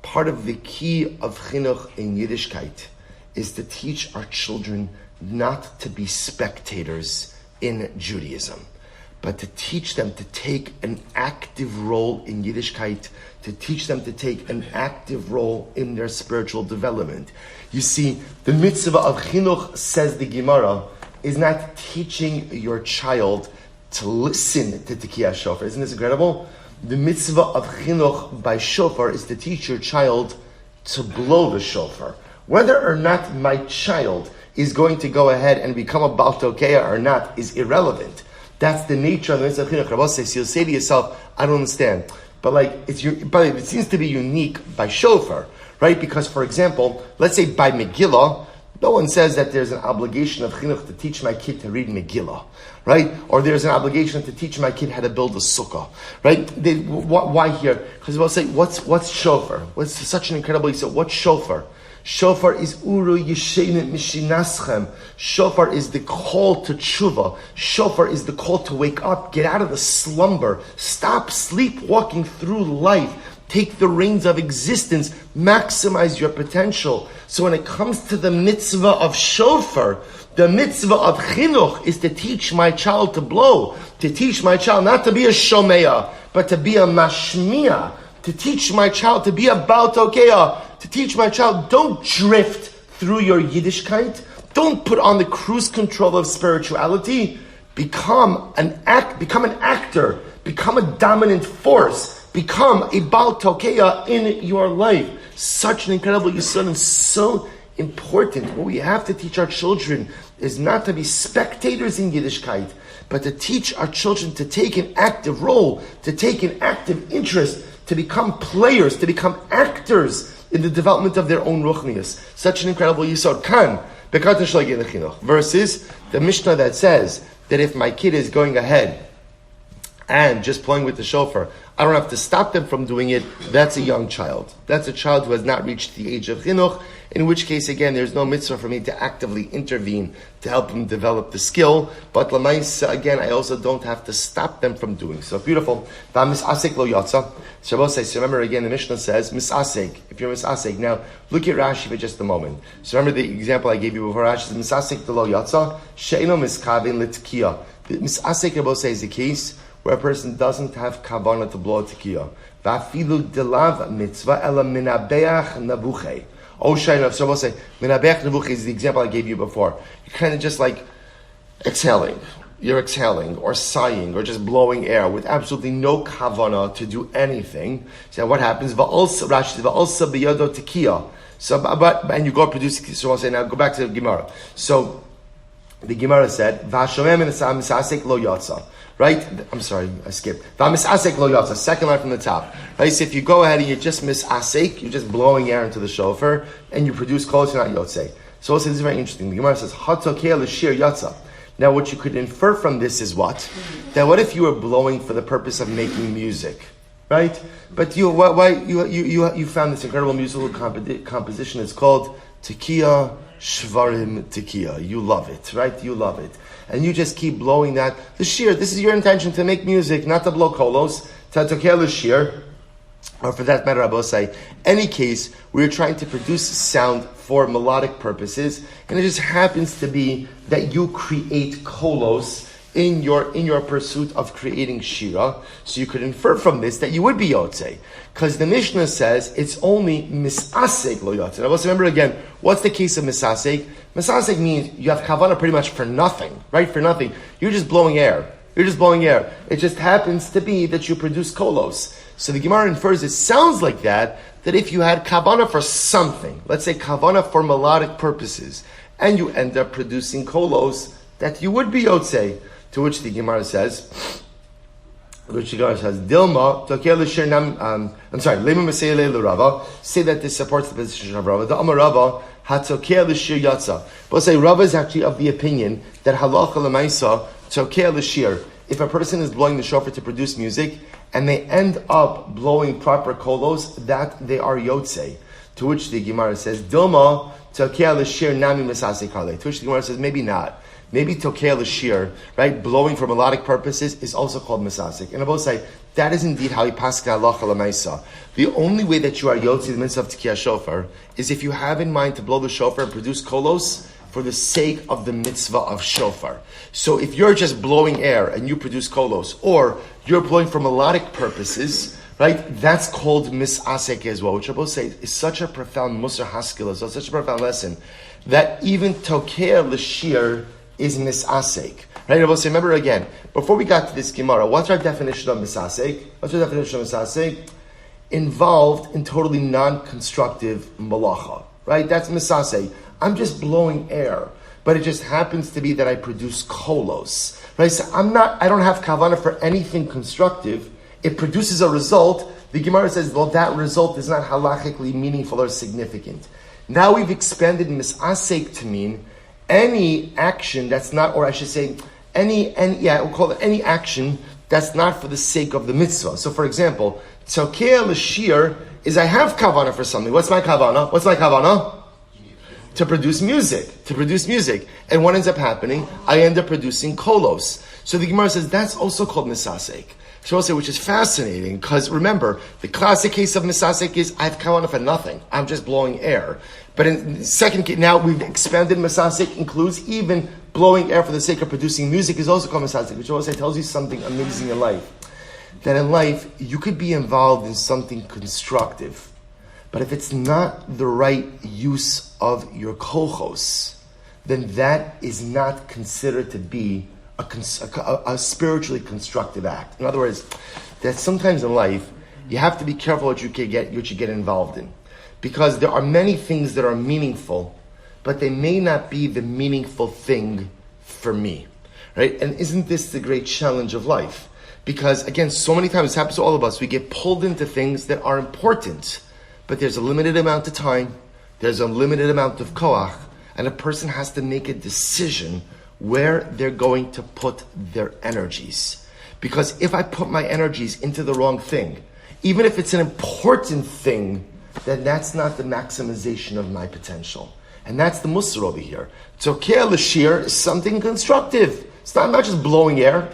Part of the key of chinuch in Yiddishkeit is to teach our children not to be spectators in Judaism, but to teach them to take an active role in Yiddishkeit, to teach them to take an active role in their spiritual development. You see, the mitzvah of chinuch, says the Gemara, is not teaching your child to listen to Tikiyah Shofar. Isn't this incredible? The mitzvah of chinuch by shofar is to teach your child to blow the shofar. Whether or not my child is going to go ahead and become a Baal Tokeya or not is irrelevant. That's the nature of the mitzvah of chinuch. Rabbi says, you'll say to yourself, I don't understand. But it seems to be unique by shofar, right? Because, for example, let's say by Megillah, no one says that there's an obligation of chinuch to teach my kid to read Megillah, right? Or there's an obligation to teach my kid how to build a sukkah, right? Why here? Because we'll say, what's shofar? What's such an incredible yisod? What's shofar? Shofar is uru yeshenim mishinaschem. Shofar is the call to tshuva. Shofar is the call to wake up, get out of the slumber, stop sleepwalking through life, take the reins of existence, maximize your potential. So when it comes to the mitzvah of shofar, the mitzvah of chinuch is to teach my child to blow, to teach my child not to be a shomeya, but to be a mashmiya, to teach my child to be a Baal Tokeya, to teach my child, don't drift through your Yiddishkeit, don't put on the cruise control of spirituality, become an actor, become a dominant force, become a Baal Tokeya in your life. Such an incredible yesod and so important. What we have to teach our children is not to be spectators in Yiddishkeit, but to teach our children to take an active role, to take an active interest, to become players, to become actors in the development of their own ruchnius. Such an incredible yisod. Versus the Mishnah that says that if my kid is going ahead and just playing with the shofar, I don't have to stop them from doing it. That's a young child. That's a child who has not reached the age of chinuch, in which case, again, there's no mitzvah for me to actively intervene to help them develop the skill. But l'maisa, again, I also don't have to stop them from doing so. Beautiful. Misasek lo yatsa. Shabbos says, remember again, the Mishnah says, misasek. If you're misasek, now look at Rashi for just a moment. So remember the example I gave you before. Rashi says, misasek lo yatsa, she'eno miskavin l'tkiyah. Misasek, Shabbos says, is the case where a person doesn't have kavanah to blow a tikiyah. Va'afilu delav mitzvah ela minabeach nabuche. Oh, Shainav, so we'll say, minabeach nabuche is the example I gave you before. You're kind of just like exhaling. You're exhaling or sighing or just blowing air with absolutely no kavanah to do anything. So what happens? Rashi says, va'alsa biyado tikiyah. So, and you go produce, so we'll say, now go back to the Gemara. So, the Gemara said, va'ashomem misasek lo yatsa. Right? I'm sorry, I skipped. V'amisasek lo yatsa, second line from the top. Right? So if you go ahead and you just misasek, you're just blowing air into the shofar, and you produce kol, you're not yotzei. So this is very interesting. The Gemara says, hatokeh l'shir yatsa. Now what you could infer from this is what? That what if you were blowing for the purpose of making music? Right? But you found this incredible musical composition. It's called Tikiyah Shvarim Tikiyah. You love it, right? You love it. And you just keep blowing that. The shir, this is your intention, to make music, not to blow kolos. Tatokeh l'shir, or for that matter, I will say, any case, we're trying to produce sound for melodic purposes, and it just happens to be that you create kolos in your pursuit of creating shira. So you could infer from this that you would be yotzei, because the Mishnah says it's only misasek lo yotzei. Now let's remember again, what's the case of misasek? Misasek means you have kavanah pretty much for nothing, right? For nothing. You're just blowing air. It just happens to be that you produce kolos. So the Gemara infers, it sounds like that if you had kavanah for something, let's say kavanah for melodic purposes, and you end up producing kolos, that you would be yotzei. To which the Gemara says, Dilma, say that this supports the position of Rava. The Amar Rava, Hatokeh l'shir yatsa. But say Rava is actually of the opinion that halacha l'maisa tokeh l'shir. if a person is blowing the shofar to produce music, and they end up blowing proper kolos, that they are yotzei. To which the Gemara says, Dilma tokea l'shir nami misasek harle. To which the Gemara says, maybe not. Maybe tokea l'shir, right, blowing for melodic purposes is also called misasek. And I both say, that is indeed how he paska halacha l'maisa. The only way that you are yotzei the mitzvah of tekiah shofar is if you have in mind to blow the shofar and produce kolos for the sake of the mitzvah of shofar. So if you're just blowing air and you produce kolos, or you're blowing for melodic purposes, right, that's called misasek as well, which I both say is such a profound musar haskila, so such a profound lesson, that even tokea l'shir is misasek. Right, I will say, remember again, before we got to this Gemara, what's our definition of misasek? What's our definition of misasek? Involved in totally non-constructive malacha. Right, that's misasek. I'm just blowing air, but it just happens to be that I produce kolos. Right, so I don't have kavanah for anything constructive. It produces a result. The Gemara says, well, that result is not halachically meaningful or significant. Now we've expanded misasek to mean any action that's not, or I should say, we'll call it any action that's not for the sake of the mitzvah. So, for example, tzokea l'shir is I have kavanah for something. What's my kavanah? To produce music. And what ends up happening? I end up producing kolos. So the Gemara says that's also called misasek. Which is fascinating, because remember, the classic case of misasek is I have kavanah for nothing. I'm just blowing air. But in the second case, now we've expanded misasek, includes even blowing air for the sake of producing music is also called misasek, which also tells you something amazing in life. That in life, you could be involved in something constructive, but if it's not the right use of your kochos, then that is not considered to be a spiritually constructive act. In other words, that sometimes in life, you have to be careful what you get involved in. Because there are many things that are meaningful, but they may not be the meaningful thing for me. Right? And isn't this the great challenge of life? Because again, so many times, it happens to all of us, we get pulled into things that are important, but there's a limited amount of time, there's a limited amount of koach, and a person has to make a decision where they're going to put their energies. Because if I put my energies into the wrong thing, even if it's an important thing, then that's not the maximization of my potential. And that's the musar over here. Tokea l'shir is something constructive. I'm not just blowing air.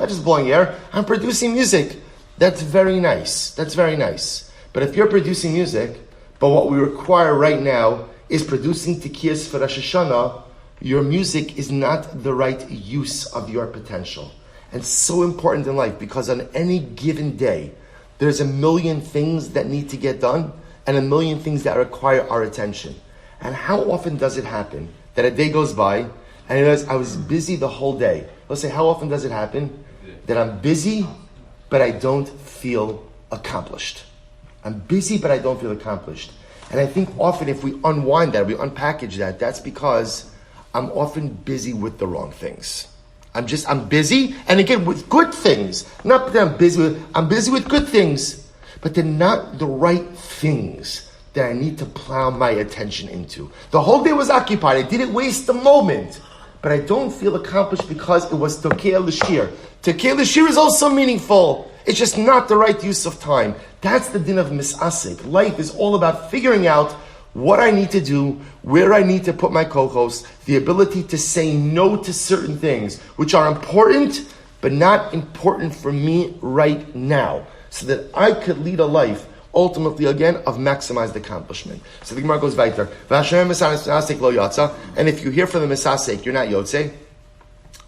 I'm producing music. That's very nice. But if you're producing music, but what we require right now is producing tekiyas for Rosh Hashana, your music is not the right use of your potential. And so important in life, because on any given day, there's a million things that need to get done and a million things that require our attention. And how often does it happen that a day goes by and you realize I was busy the whole day? Let's say, how often does it happen that I'm busy, but I don't feel accomplished? I'm busy, but I don't feel accomplished. And I think often if we unwind that, we unpackage that, that's because I'm often busy with the wrong things. I'm busy, and again, with good things. Not that I'm busy with good things, but they're not the right things that I need to plow my attention into. The whole day was occupied. I didn't waste a moment, but I don't feel accomplished because it was tokea l'shir. Tokea l'shir is also meaningful. It's just not the right use of time. That's the din of misasek. Life is all about figuring out what I need to do, where I need to put my kochos, the ability to say no to certain things, which are important, but not important for me right now, so that I could lead a life, ultimately, again, of maximized accomplishment. So the Gemara goes weiter. And if you hear from the misasek, you're not yotzei,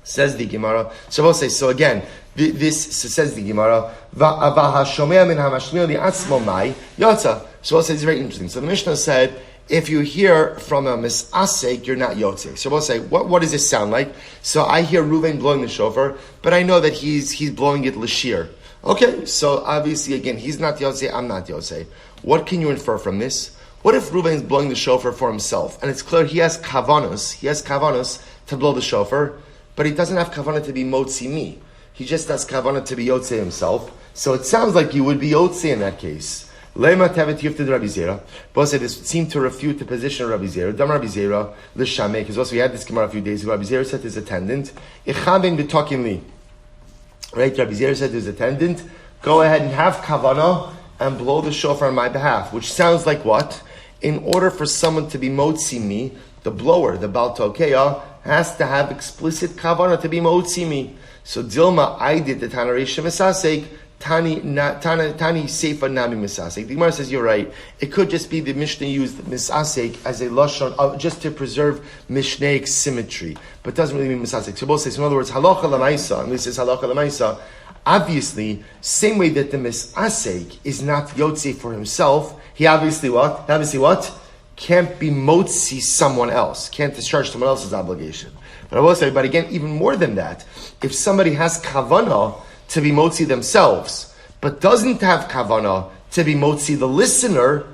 says the Gemara. So we'll say, so again, says the Gemara, so we'll say it's very interesting. So the Mishnah said, if you hear from a misasek, you're not yotzei. So we'll say, what does this sound like? So I hear Reuven blowing the shofar, but I know that he's blowing it l'shir. Okay, so obviously again, he's not yotzei, I'm not yotzei. What can you infer from this? What if Reuven is blowing the shofar for himself? And it's clear he has kavanos to blow the shofar, but he doesn't have kavanah to be motzi me. He just has kavanah to be yotzei himself. So it sounds like you would be yotzei in that case. Lema tevet yifted Rabbi Zera. Both said this seemed to refute the position of Rabbi Zera. Dam Rabbi Zera l'shameh, because also we had this Gemara a few days ago. Rabbi Zera said to his attendant, "Ichaben b'tokim li." Right? Rabbi Zera said to his attendant, go ahead and have kavanah and blow the shofar on my behalf. Which sounds like what? In order for someone to be motzi me, the blower, the Baal Tokea, has to have explicit kavanah to be motzi me. So Dilma, I did the Tana Reisha Misasek, Tani Seifa Nami Misasek. The Gemara says you're right. It could just be the Mishnah used Misasek as a lashon just to preserve Mishnaic symmetry, but doesn't really mean Misasek. So both say, so in other words, halacha lamaisa, and this is halacha lamaisa. Obviously, same way that the Misasek is not Yotze for himself, he obviously what? Can't be motzi someone else. Can't discharge someone else's obligation. But I will say, but again, even more than that, if somebody has kavanah to be motzi themselves, but doesn't have kavanah to be motzi the listener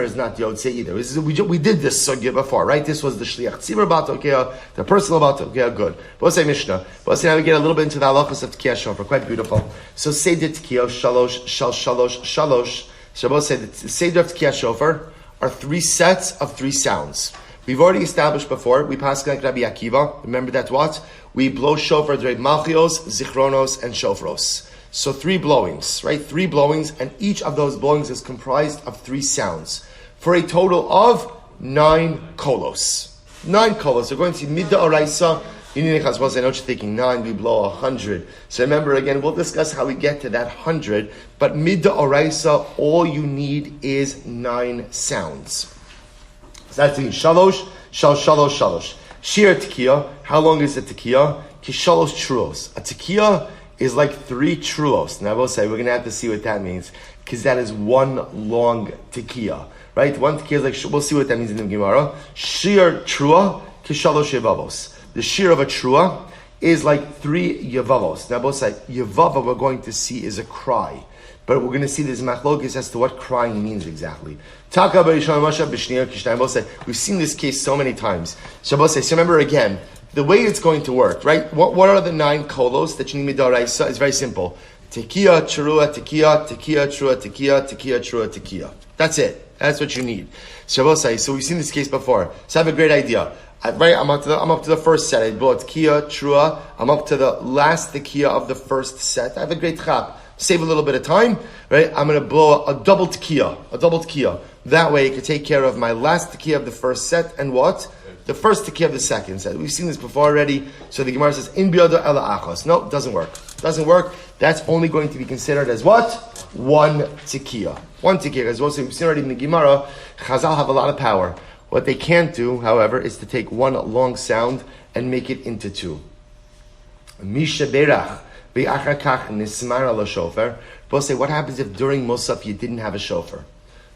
is not yotze either. We did this sugya before, right? This was the shliach tzibur Baal Tokea, the personal Baal Tokea, good. But let's say Mishnah. But let's say now we get a little bit into the halachos of Tekiyah Shofar, quite beautiful. So Seder Tekiyah, shalosh. So both say that the Seder of Tekiyah Shofar are 3 sets of 3 sounds. We've already established before, we pass like Rabbi Akiva. Remember that what? We blow shofar during Malchios, Zichronos, and Shofros. So 3 blowings, right? 3 blowings, and each of those blowings is comprised of 3 sounds. For a total of 9 kolos. 9 kolos. We're going to see Midda Oraisa. I know what you're thinking, 9, we blow 100. So remember again, we'll discuss how we get to that 100. But Midda Oraisa, all you need is 9 sounds. So that's the shalosh. Shir Tekiyah. How long is a Tekiyah? Kishalosh truos. A Tekiyah is like 3 truos. Now I will say, we're going to have to see what that means, because that is 1 long Tekiyah. Right? 1 Tekiyah is like, we'll see what that means in the Gemara. Shir Trua, Kishalosh Yevavos. The shir of a trua is like 3 yevavos. Now both say yevava we're going to see is a cry. But we're going to see this machlokes as to what crying means exactly. We've seen this case so many times. So remember again, the way it's going to work, right? What are the 9 kolos that you need midaraisa? It's very simple. Tekiyah, trua, tekiyah, trua, tekiyah, trua, tekiyah. That's it. That's what you need. So we've seen this case before. So I have a great idea. Right, I'm up to the first set. I brought Tekiyah, Trua. I'm up to the last Tekiyah of the first set. I have a great chap. Save a little bit of time, right? I'm going to blow a double Tekiyah. That way, it can take care of my last Tekiyah of the first set and what? The first Tekiyah of the second set. We've seen this before already. So the Gemara says, In biyado ela achos. No, doesn't work. That's only going to be considered as what? 1 Tekiyah. 1 Tekiyah. As well, so we've seen already in the Gemara, Chazal have a lot of power. What they can't do, however, is to take 1 long sound and make it into 2. Misha berach be'achar kach nismar ala shofar. We'll say, what happens if during Musaf you didn't have a shofar?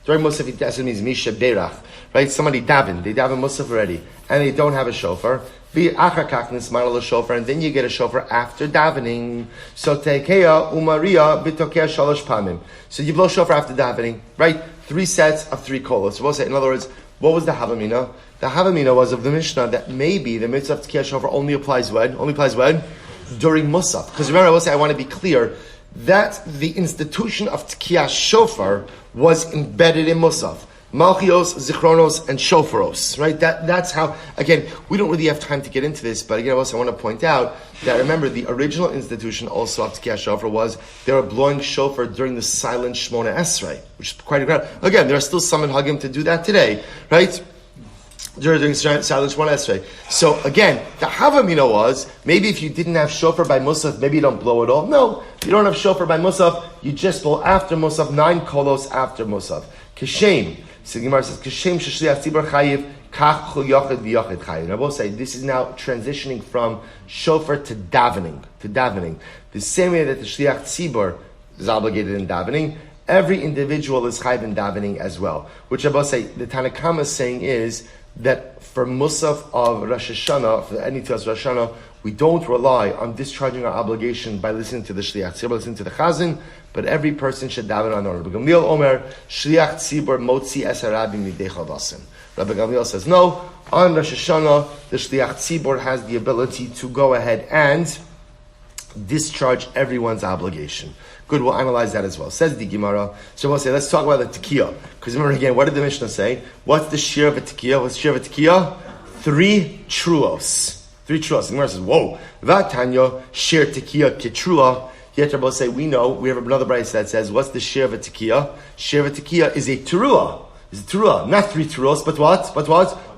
During Musaf, it means Misha berach, right? Somebody daven, they daven Musaf already, and they don't have a shofar. Be'achar kach nismar ala shofar, and then you get a shofar after davening. So tekeya umaria b'tokea shalosh pamim. So you blow shofar after davening, right? 3 sets of 3 kolos. So we'll say, in other words, what was the Havamina? The Havamina was of the Mishnah that maybe the mitzvah of Tekiyah Shofar only applies when? During Musaf. Because remember, I will say, I want to be clear, that the institution of Tekiyah Shofar was embedded in Musaf. Malchios, Zichronos, and Shofaros. Right? That's how, again, we don't really have time to get into this, but again, I want to point out that, remember, the original institution also of Tekiyah Shofar was they were blowing shofar during the silent Shmona Esrei, which is quite incredible. Again, there are still some in Hagim to do that today, right? During silent Shmona Esrei. So again, the Havamina was, maybe if you didn't have shofar by Musaf, maybe you don't blow it all. No, you don't have shofar by Musaf, you just blow after Musaf, 9 kolos after Musaf. Kishem. So the Gemara says, Kishem sheshliach tzibur chayiv, kach chul yochid v'yochid chayiv. And I will say, this is now transitioning from shofar to davening. The same way that the shliach tzibur is obligated in davening, every individual is chayiv in davening as well. Which I will say, the Tanakama is saying is that for Musaf of Rosh Hashana, for any Tzilas Rosh Hashana, we don't rely on discharging our obligation by listening to the shliach tzibur, listening to the chazan, but every person should daven on order. Rabbi Gamliel Omer, shliach tzibur motzi es harabim midei chavasim. Rabbi Gamliel says, no, on Rosh Hashana, the shliach tzibur has the ability to go ahead and discharge everyone's obligation. Good, we'll analyze that as well. Says the Gemara. So we'll say, let's talk about the Tekiyah. Because remember again, what did the Mishnah say? What's the shir of a Tekiyah? What's the shir of a Tekiyah? 3 truos. 3 truas. The Gemara says, whoa, Vatanya, shir tekiah kitrua. Yet Rabbi say, we have another brayso that says, what's the shir of a tekiah? Shir of a tekiah is a teruah. It's a teruah. Not 3 teruos, but what?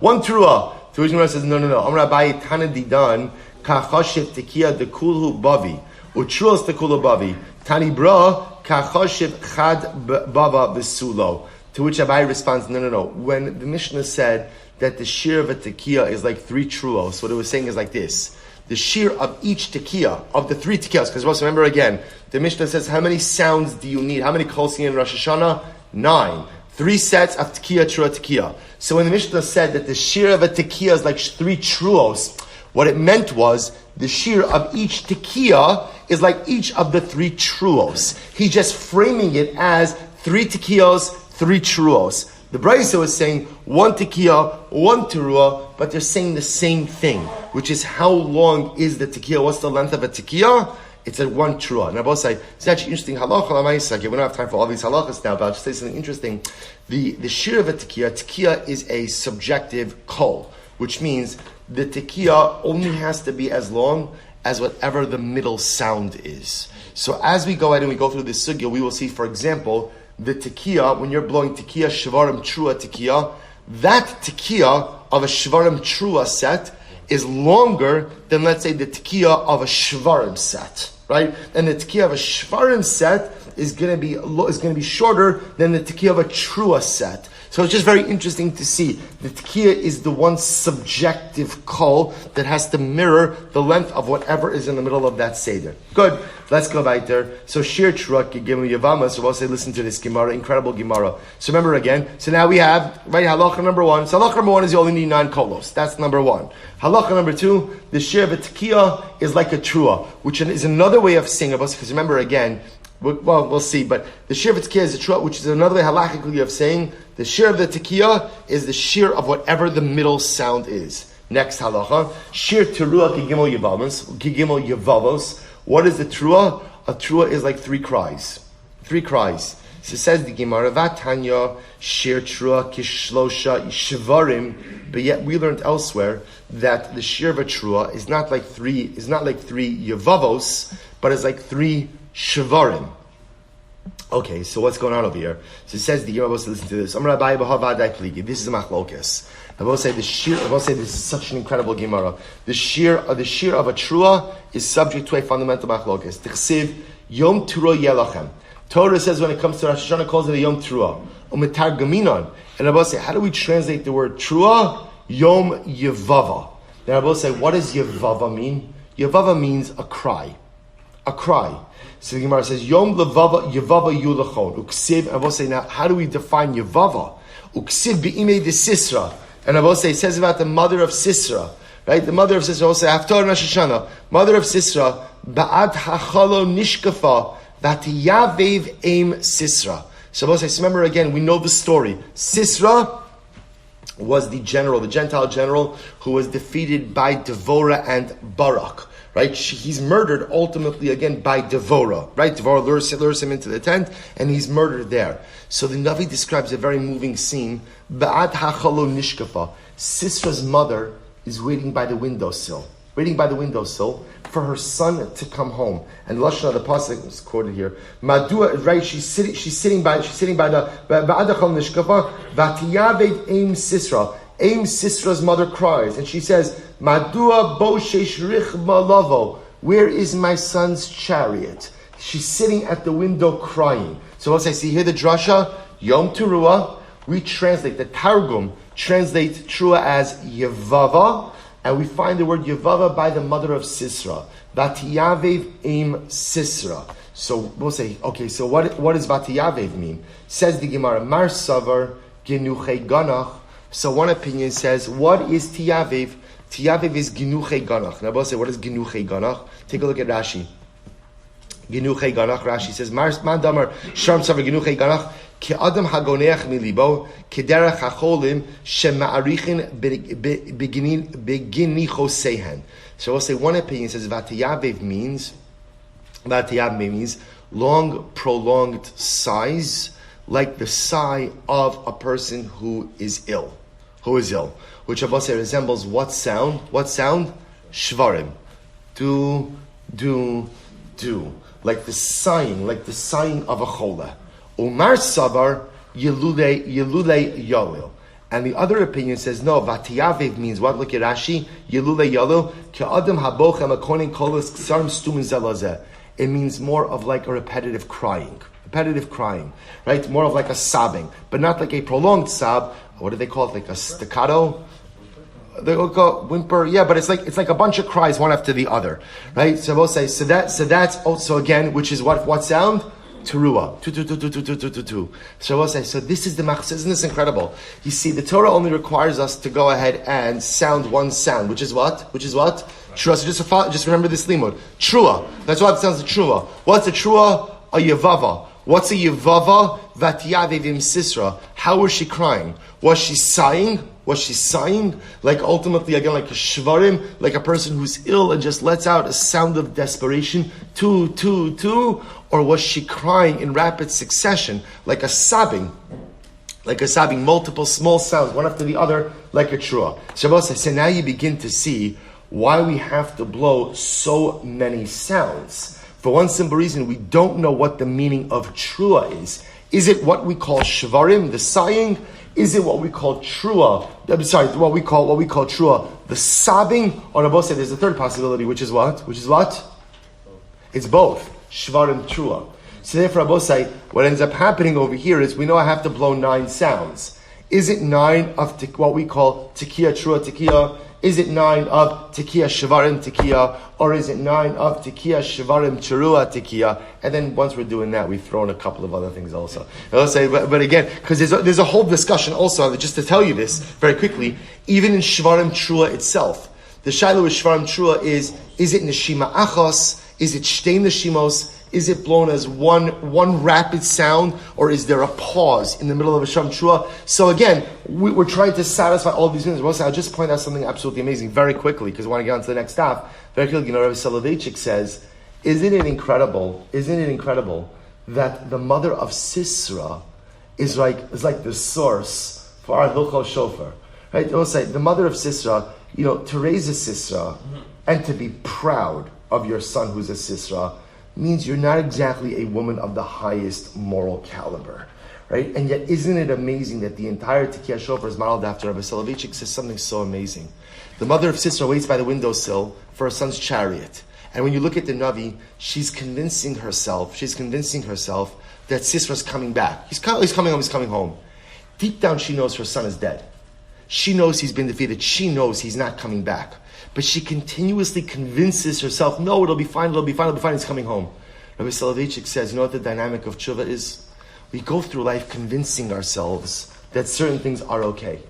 1 teruah. So which Gemara says, no. Amar Abaye Tanadidan, kachashiv tekiah dekulhu bavi. Utruos dekulhu bavi. Tani bra, kachashiv chad bava v'sulo. To which Abaye responds, no. When the Mishnah said that the shir of a tekiah is like 3 truos, what it was saying is like this. The shir of each tekiah, of the 3 tekiyahs, because remember again, the Mishnah says, how many sounds do you need? How many kosim in Rosh Hashana? 9. 3 sets of tekiah, trua, tekiah. So when the Mishnah said that the shir of a tekiah is like 3 truos, what it meant was the shir of each tekiah is like each of the 3 truos. He's just framing it as 3 tekiyahs, 3 truos. The brayso is saying 1 tekiah, 1 teruah, but they're saying the same thing, which is how long is the tekiah? What's the length of a tekiah? It's at 1 teruah. Now, both say it's actually interesting. Halacha l'maisa. We don't have time for all these halachas now, but I'll just say something interesting. The shir of a tekiah is a subjective kol, which means the tekiah only has to be as long as whatever the middle sound is. So as we go ahead and we go through this sugya, we will see, for example, the tekiah, when you're blowing tekiah, shvarim trua tekiah, that tekiah of a shvarim trua set is longer than, let's say, the tekiah of a shvarim set, right? And the tekiah of a shvarim set is going to be shorter than the tekiah of a trua set. So it's just very interesting to see. The tekiah is the one subjective kol that has to mirror the length of whatever is in the middle of that seder. Good. Let's go right there. So shir trua gimel yavama. So we'll say, listen to this Gemara, incredible Gemara. So remember again. So now we have right halacha number 1. So halacha number 1 is you only need 9 kolos. That's number 1. Halacha number 2, the shir of a tekiah is like a trua, which is another way of saying about. Because remember again. Well, we'll see, but the shir of a tekiah is a trua, which is another way halachically of saying the shir of the tekiah is the shir of whatever the middle sound is. Next halacha, shir teruah kigimel yavavos. What is the trua? A trua is like 3 cries. 3 cries. So it says the Gemara, Vatanya shir trua kishlosha shvarim. But yet we learned elsewhere that the shir of a trua is not like 3 yavavos, but it's like 3 shvarim. Okay, so what's going on over here? So it says the Gemara, listen to this. This is a machlokes. I will say this is such an incredible Gemara. The shir of a trua is subject to a fundamental machlokes. Tichsiv yom turah yelachem. Torah says when it comes to Rosh Hashana, calls it a yom trua. Umetar gaminon. And I will say, how do we translate the word trua? Yom yevava. Then I will say, what does yevava mean? Yevava means a cry. A cry. So the Gemara says, Yom levava yevava yulachon. Uksiv, I will say, now, how do we define yevava? Uksiv bi'imei de Sisra. And I will say, it says about the mother of Sisra. Right? The mother of Sisra, I will say, Haftarah Rosh Hashana, mother of Sisra, ba'ad hachalo nishkafa, vatiyavev aim Sisra. So I will say, remember again, we know the story. Sisra was the Gentile general, who was defeated by Devorah and Baruch. Right? He's murdered ultimately again by Devorah. Right? Devorah lures him into the tent and he's murdered there. So the Navi describes a very moving scene. Ba'ad hachalo nishkafa. Sisra's mother is waiting by the windowsill for her son to come home. And Lashon, the pasuk is quoted here. Madua, right? She's sitting by the ba'ad hachalo nishkafa. Vatiyaved aim Sisra. Aim Sisra's mother cries, and she says, Madua bo sheshrich malavo. Where is my son's chariot? She's sitting at the window crying. So once I see here the drasha, Yom Teruah, we translate, the Targum translates Trua as Yevava, and we find the word Yevava by the mother of Sisra. Vatiyavev aim Sisra. So we'll say, okay, so what does Vatiyavev mean? Says the Gemara, Mar Savar Genuchei Ganach. So one opinion says, what is Tiyavev? Tiyavev is Ginuchei Ganach. Now, we'll say, what is Ginuchei Ganach? Take a look at Rashi. Ginuchei Ganach, Rashi says, Man Damar Sharm Savar Ginuchei Ganach, Ke Adam Hagoneach Milibo, Kederach HaCholim, Shema'arichin Begini Chosehen. So we'll say, one opinion says, Vatiyavev means long, prolonged sighs, like the sigh of a person who is ill. Which Abba say resembles what sound? shvarim. Do. Like the sighing of a chola. Umar savar yelule yolil. And the other opinion says, no, vatiyavev means what? Look at Rashi, yelule yolil, ke'adam habochem akonin kolos ksarim stumin zelazeh. It means more of like a repetitive crying, right? More of like a sobbing, but not like a prolonged sob. What do they call it? Like a staccato? They go whimper, yeah, but it's like a bunch of cries one after the other, right? So we'll say so that's also again, which is what sound? Teruah. Tu. So we'll say so. This is the machzor. Isn't this incredible? You see, the Torah only requires us to go ahead and sound one sound, which is what? Trua. So just remember this limud. Trua. That's why it sounds like trua. What's a trua? A yevava. What's a yevava? Vatiyavevim sisra. How was she crying? Was she sighing? Like ultimately, again, like a shvarim, like a person who's ill and just lets out a sound of desperation, tu, or was she crying in rapid succession, like a sobbing, multiple small sounds, one after the other, like a trua. So now you begin to see why we have to blow so many sounds. For one simple reason, we don't know what the meaning of trua is. Is it what we call shvarim, the sighing? Is it what we call trua? I'm sorry, what we call trua, the sobbing? Or Rabbi said there's a third possibility, which is what? It's both shvarim trua. So therefore, Rabbi say what ends up happening over here is we know I have to blow 9 sounds. Is it 9 of what we call tekiah trua tekiah? Is it 9 of tekiah shvarim tekiah? Or is it 9 of tekiah shvarim trua tekiah? And then once we're doing that, we throw in a couple of other things also. And I'll say, but again, because there's a whole discussion also, just to tell you this very quickly, even in shvarim trua itself, the shiloh with shvarim trua is it neshima achos? Is it shtei neshimos? Is it blown as one rapid sound, or is there a pause in the middle of a sham trua? So again, we're trying to satisfy all these things. I'll just point out something absolutely amazing very quickly, because I want to get on to the next stop. Very quickly, Rabbi Soloveitchik says, isn't it incredible that the mother of Sisra is like the source for our Hilchos Shofar? Right? They'll say, the mother of Sisra, to raise a Sisra and to be proud of your son who's a Sisra, means you're not exactly a woman of the highest moral caliber, right? And yet, isn't it amazing that the entire Tekiah Shofar is modeled after? Rabbi Soloveitchik says something so amazing. The mother of Sisra waits by the windowsill for her son's chariot. And when you look at the Navi, she's convincing herself that Sisra's coming back. He's coming home. Deep down, she knows her son is dead. She knows he's been defeated. She knows he's not coming back. But she continuously convinces herself, no, it'll be fine, he's coming home. Rabbi Soloveitchik says, you know what the dynamic of tshuva is? We go through life convincing ourselves that certain things are okay.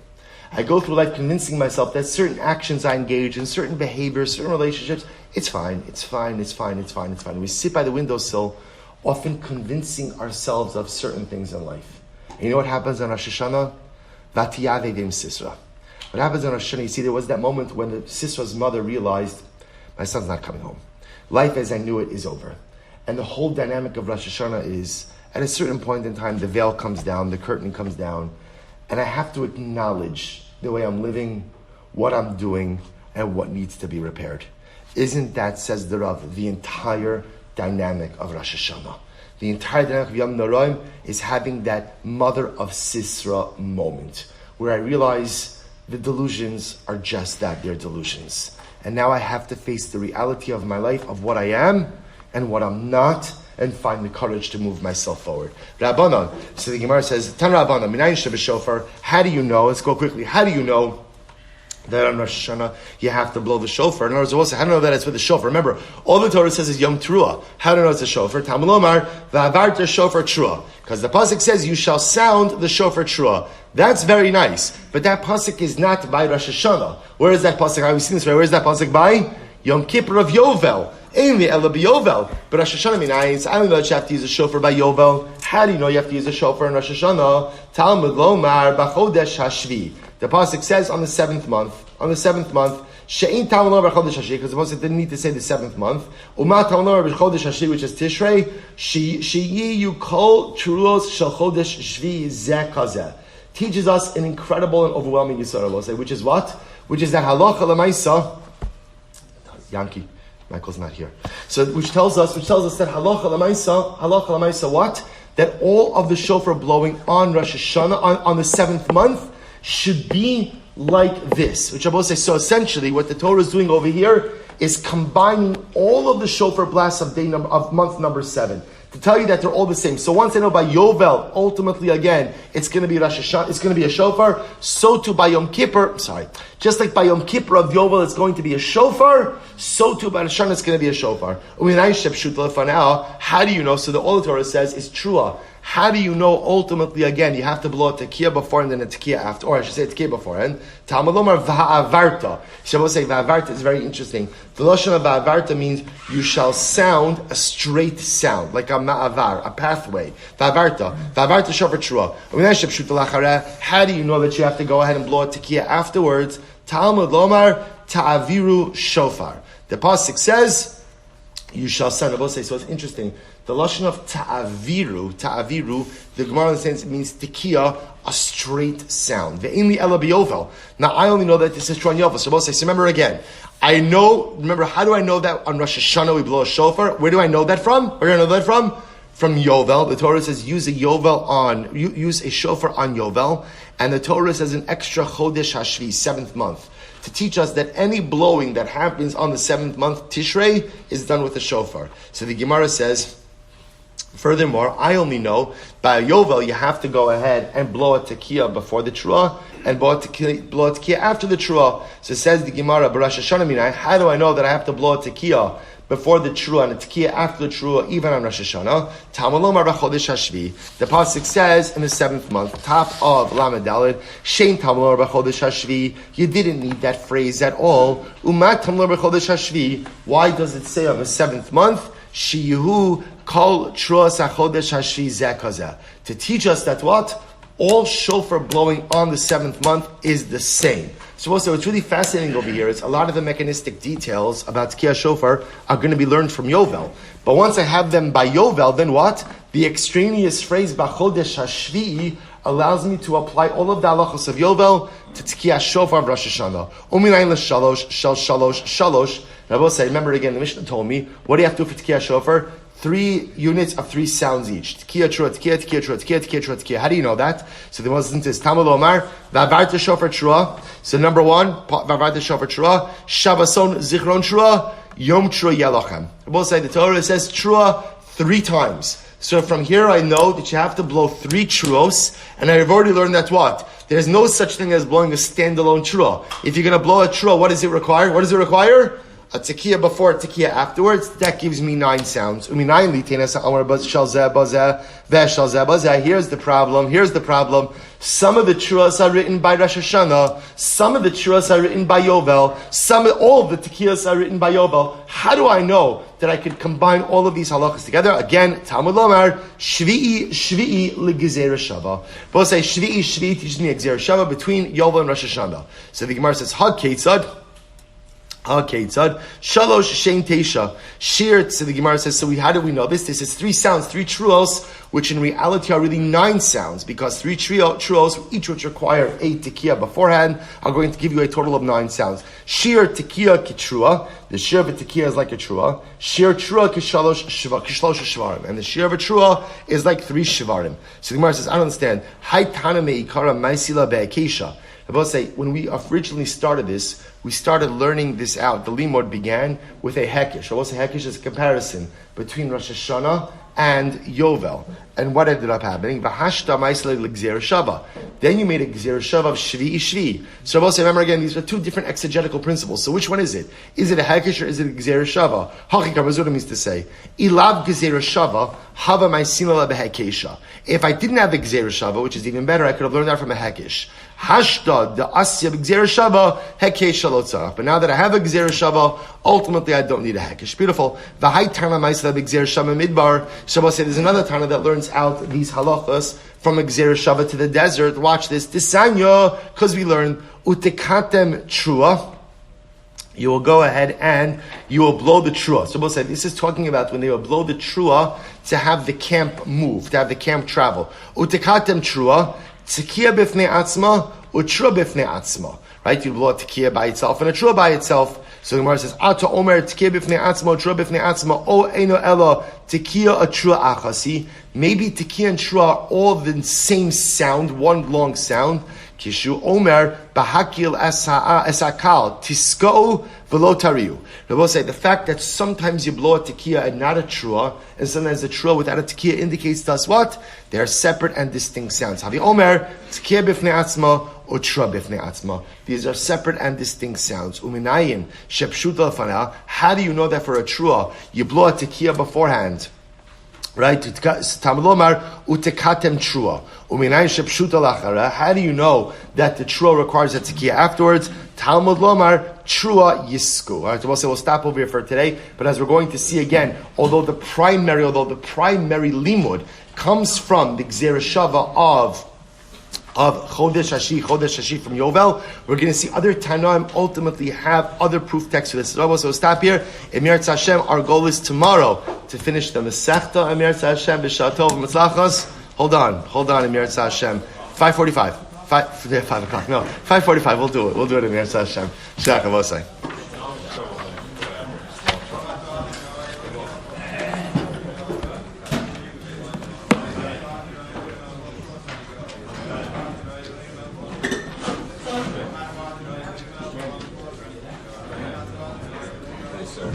I go through life convincing myself that certain actions I engage in, certain behaviors, certain relationships, it's fine. We sit by the windowsill, often convincing ourselves of certain things in life. And you know what happens on Rosh Hashana? Vatiyavevim Sisra. What happens on Rosh Hashanah, you see, there was that moment when the Sisra's mother realized, my son's not coming home. Life as I knew it is over. And the whole dynamic of Rosh Hashanah is, at a certain point in time, the veil comes down, the curtain comes down, and I have to acknowledge the way I'm living, what I'm doing, and what needs to be repaired. Isn't that, says the Rav, the entire dynamic of Rosh Hashanah? The entire dynamic of Yom Noraim is having that mother of Sisra moment, where I realize the delusions are just that, they're delusions. And now I have to face the reality of my life, of what I am and what I'm not, and find the courage to move myself forward. Rabbanan, so the Gemara says, Tan Rabbanan, Minayin Sheva Shofar, how do you know, let's go quickly, how do you know that on Rosh Hashanah you have to blow the shofar? In other words, how do I know that it's with the shofar? Remember, all the Torah says is Yom Teruah. How do I know it's a shofar? Talmud Lomar, V'avarta shofar Teruah. Because the pasuk says you shall sound the shofar Teruah. That's very nice, but that pasuk is not by Rosh Hashanah. Where is that pasuk? Have we seen this right? Where is that pasuk by? Yom Kippur of Yovel. Ainly Ela Yovel. But Rosh Hashanah means I don't know that you have to use a shofar by Yovel. How do you know you have to use a shofar in Rosh Hashanah? Talmud Lomar B'chodesh Hashvi. The pasuk says on the 7th month, She'in Talmud Lomar B'chodesh Hashvi, because the pasuk didn't need to say the 7th month. Uma Talmud Lomar B'chodesh Hashvi, which is Tishrei. She'yi Yukol Truos Shel Chodesh Shvi Zeh Kazeh. Teaches us an incredible and overwhelming Yisrael, which is what? Which is that halacha l'maisa. Yankee. Michael's not here. So, which tells us that halacha l'maisa, what? That all of the shofar blowing on Rosh Hashanah, on the 7th month, should be like this. Which I will say, so essentially, what the Torah is doing over here is combining all of the shofar blasts of month number 7. To tell you that they're all the same. So once I know by Yovel, ultimately again, it's going to be Rosh Hashanah, it's going to be a shofar. So too by Yom Kippur, just like by Yom Kippur of Yovel, it's going to be a shofar. So too by Hashana, it's going to be a shofar. How do you know? So all the Torah says is trua. How do you know ultimately again? You have to blow a tekiah before and then a tekiah after, or I should say tekiah beforehand. Talmud Lomar va'avarta. Shabbos say va'avarta is very interesting. The lashon of va'avarta means you shall sound a straight sound, like a ma'avar, a pathway. Va'avarta shofar trua. How do you know that you have to go ahead and blow a tekiah afterwards? Talmud Lomar ta'aviru shofar. The pasuk says you shall sound. I will say so. It's interesting. The lashon of ta'aviru, the Gemara understands it means tekiah, a straight sound. Ve'inli ela b'yovel. Now I only know that this is true on Yovel. So we'll say, so remember again, remember, how do I know that on Rosh Hashanah we blow a shofar? Where do I know that from? Where do I know that from? From Yovel. The Torah says use a shofar on Yovel. And the Torah says an extra chodesh hashvi, 7th month, to teach us that any blowing that happens on the 7th month, Tishrei, is done with a shofar. So the Gemara says, furthermore, I only know by Yovel you have to go ahead and blow a tekiah before the Truah and blow a tekiah after the Truah. So it says the Gemara, Rosh Hashanah minai, how do I know that I have to blow a tekiah before the Truah and a tekiah after the Truah, even on Rosh Hashanah? Talmud Lomar b'chodesh hashvi. The pasuk says in the 7th month, top of Lamed Daled, Shein Talmud Lomar b'chodesh hashvi. You didn't need that phrase at all. Umat Talmud Lomar b'chodesh hashvi. Why does it say on the 7th month? Shiyu kol truas hachodesh hashvi zeh. To teach us that what? All shofar blowing on the 7th month is the same. So also, what's really fascinating over here is a lot of the mechanistic details about Tekiah Shofar are going to be learned from Yovel. But once I have them by Yovel, then what? The extraneous phrase Bachodesh Hashvi'i allows me to apply all of the halachos of Yovel to Tekiah Shofar of Rosh Hashanah. Uminayin l'shalosh, shal shalosh, shalosh. And I will say, remember again, the Mishnah told me, what do you have to do for Tekiah Shofar? 3 units of 3 sounds each. Tekiah, trua, tekiah, tekiah, trua, tekiah, tekiah, trua, tekiah. How do you know that? So the most is Talmud Omar, va'avarta shofar trua. So number 1, va'avarta shofar trua, Shabbason zichron trua, Yom trua yelochem. I will say the Torah says trua 3 times. So from here I know that you have to blow 3 truos, and I've already learned that what? There's no such thing as blowing a standalone trua. If you're going to blow a trua, what does it require? What does it require? A tekiah before, a tekiah afterwards. That gives me 9 sounds. Here's the problem. Some of the truas are written by Rosh Hashanah. Some of the truas are written by Yovel. All of the tekiyas are written by Yovel. How do I know that I could combine all of these halachas together? Again, Talmud Lomar, Shvi'i l'gezer shava. Both say Shvi'i teaches me a gezer shava between Yovel and Rosh Hashanah. So the Gemara says, Hag Ketzad. HaKetzad, Shalosh Shein Teisha. Shir, so the Gemara says, how do we know this? This is 3 sounds, 3 truos, which in reality are really 9 sounds, because 3 truos, each which require a tekiah beforehand, are going to give you a total of 9 sounds. Shir tekiah kitrua, the shir of a tekiah is like a trua. Shir trua kishalosh shvarim, and the shir of a trua is like 3 shvarim. So the Gemara says, I don't understand. Hai tana meikara maisila be'akesha. I will say, when we originally started this, we started learning this out. The limud began with a hekish. I will say hekish is a comparison between Rosh Hashanah and Yovel. And what ended up happening? V'hashta ma'isle l'gzer shava. Then you made a gzer shava of shvi. So I will say, remember again, these are 2 different exegetical principles. So which one is it? Is it a hekish or is it a gzer shava? Hachikar Mazura means to say, ilav gzer shava hava ma'isina behekesha. If I didn't have the gzer shava, which is even better, I could have learned that from a hekish. Hashta the asya gzer shava hekesh shalotzarach. But now that I have a gzer shava, ultimately I don't need a hekesh. Beautiful. V'hai tana ma'isla gzer shava midbar. Shabbos said there's another tana that learns out these halachas from a gzer shava to the desert. Watch this. Tisanya, because we learned utekatem trua. You will go ahead and you will blow the trua. So we'll say this is talking about when they will blow the trua to have the camp move, to have the camp travel. Utekatem trua. Tekiah b'fnei atzma, u'trua b'fnei atzma. right? You blow a tekiah by itself and a trua by itself. So the Gemara says, Ata Omer tekiah b'fnei atzmo, trua b'fnei atzmo, o eino elo tekiah a trua achasi. Maybe tekiah and trua are all the same sound, one long sound. Kishu Omer bahakil esakal tisko v'lo tariu. They will say the fact that sometimes you blow a tekiah and not a trua, and sometimes a trua without a tekiah indicates to us what? They are separate and distinct sounds. Havi Omer tekiah b'fnei atzma or trua b'fnei atzma. These are separate and distinct sounds. Uminayin shepshuta lefana. How do you know that for a trua you blow a tekiah beforehand? Right? Tamlomar utekatem trua. Uminay shepshuta lachara. How do you know that the trua requires a tekiah afterwards? Talmud lomar trua yisku. All right, so we'll stop over here for today. But as we're going to see again, although the primary limud comes from the Gzera Shava of Chodesh Hashi from Yovel, we're going to see other Tanoim ultimately have other proof texts for this. So we'll stop here. Emir Hashem, our goal is tomorrow to finish the Masechta. Emir Hashem, B'Shatov Mitzlachos. Hold on, Emir Hashem. 5:45. 5 o'clock. No, 5:45. We'll do it, Emir Hashem. Shach Avosai.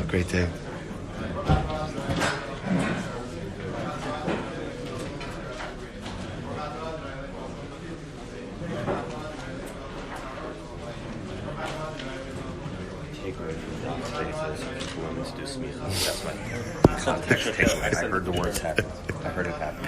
Great day. That's my context. I heard the words happen. I heard it happen.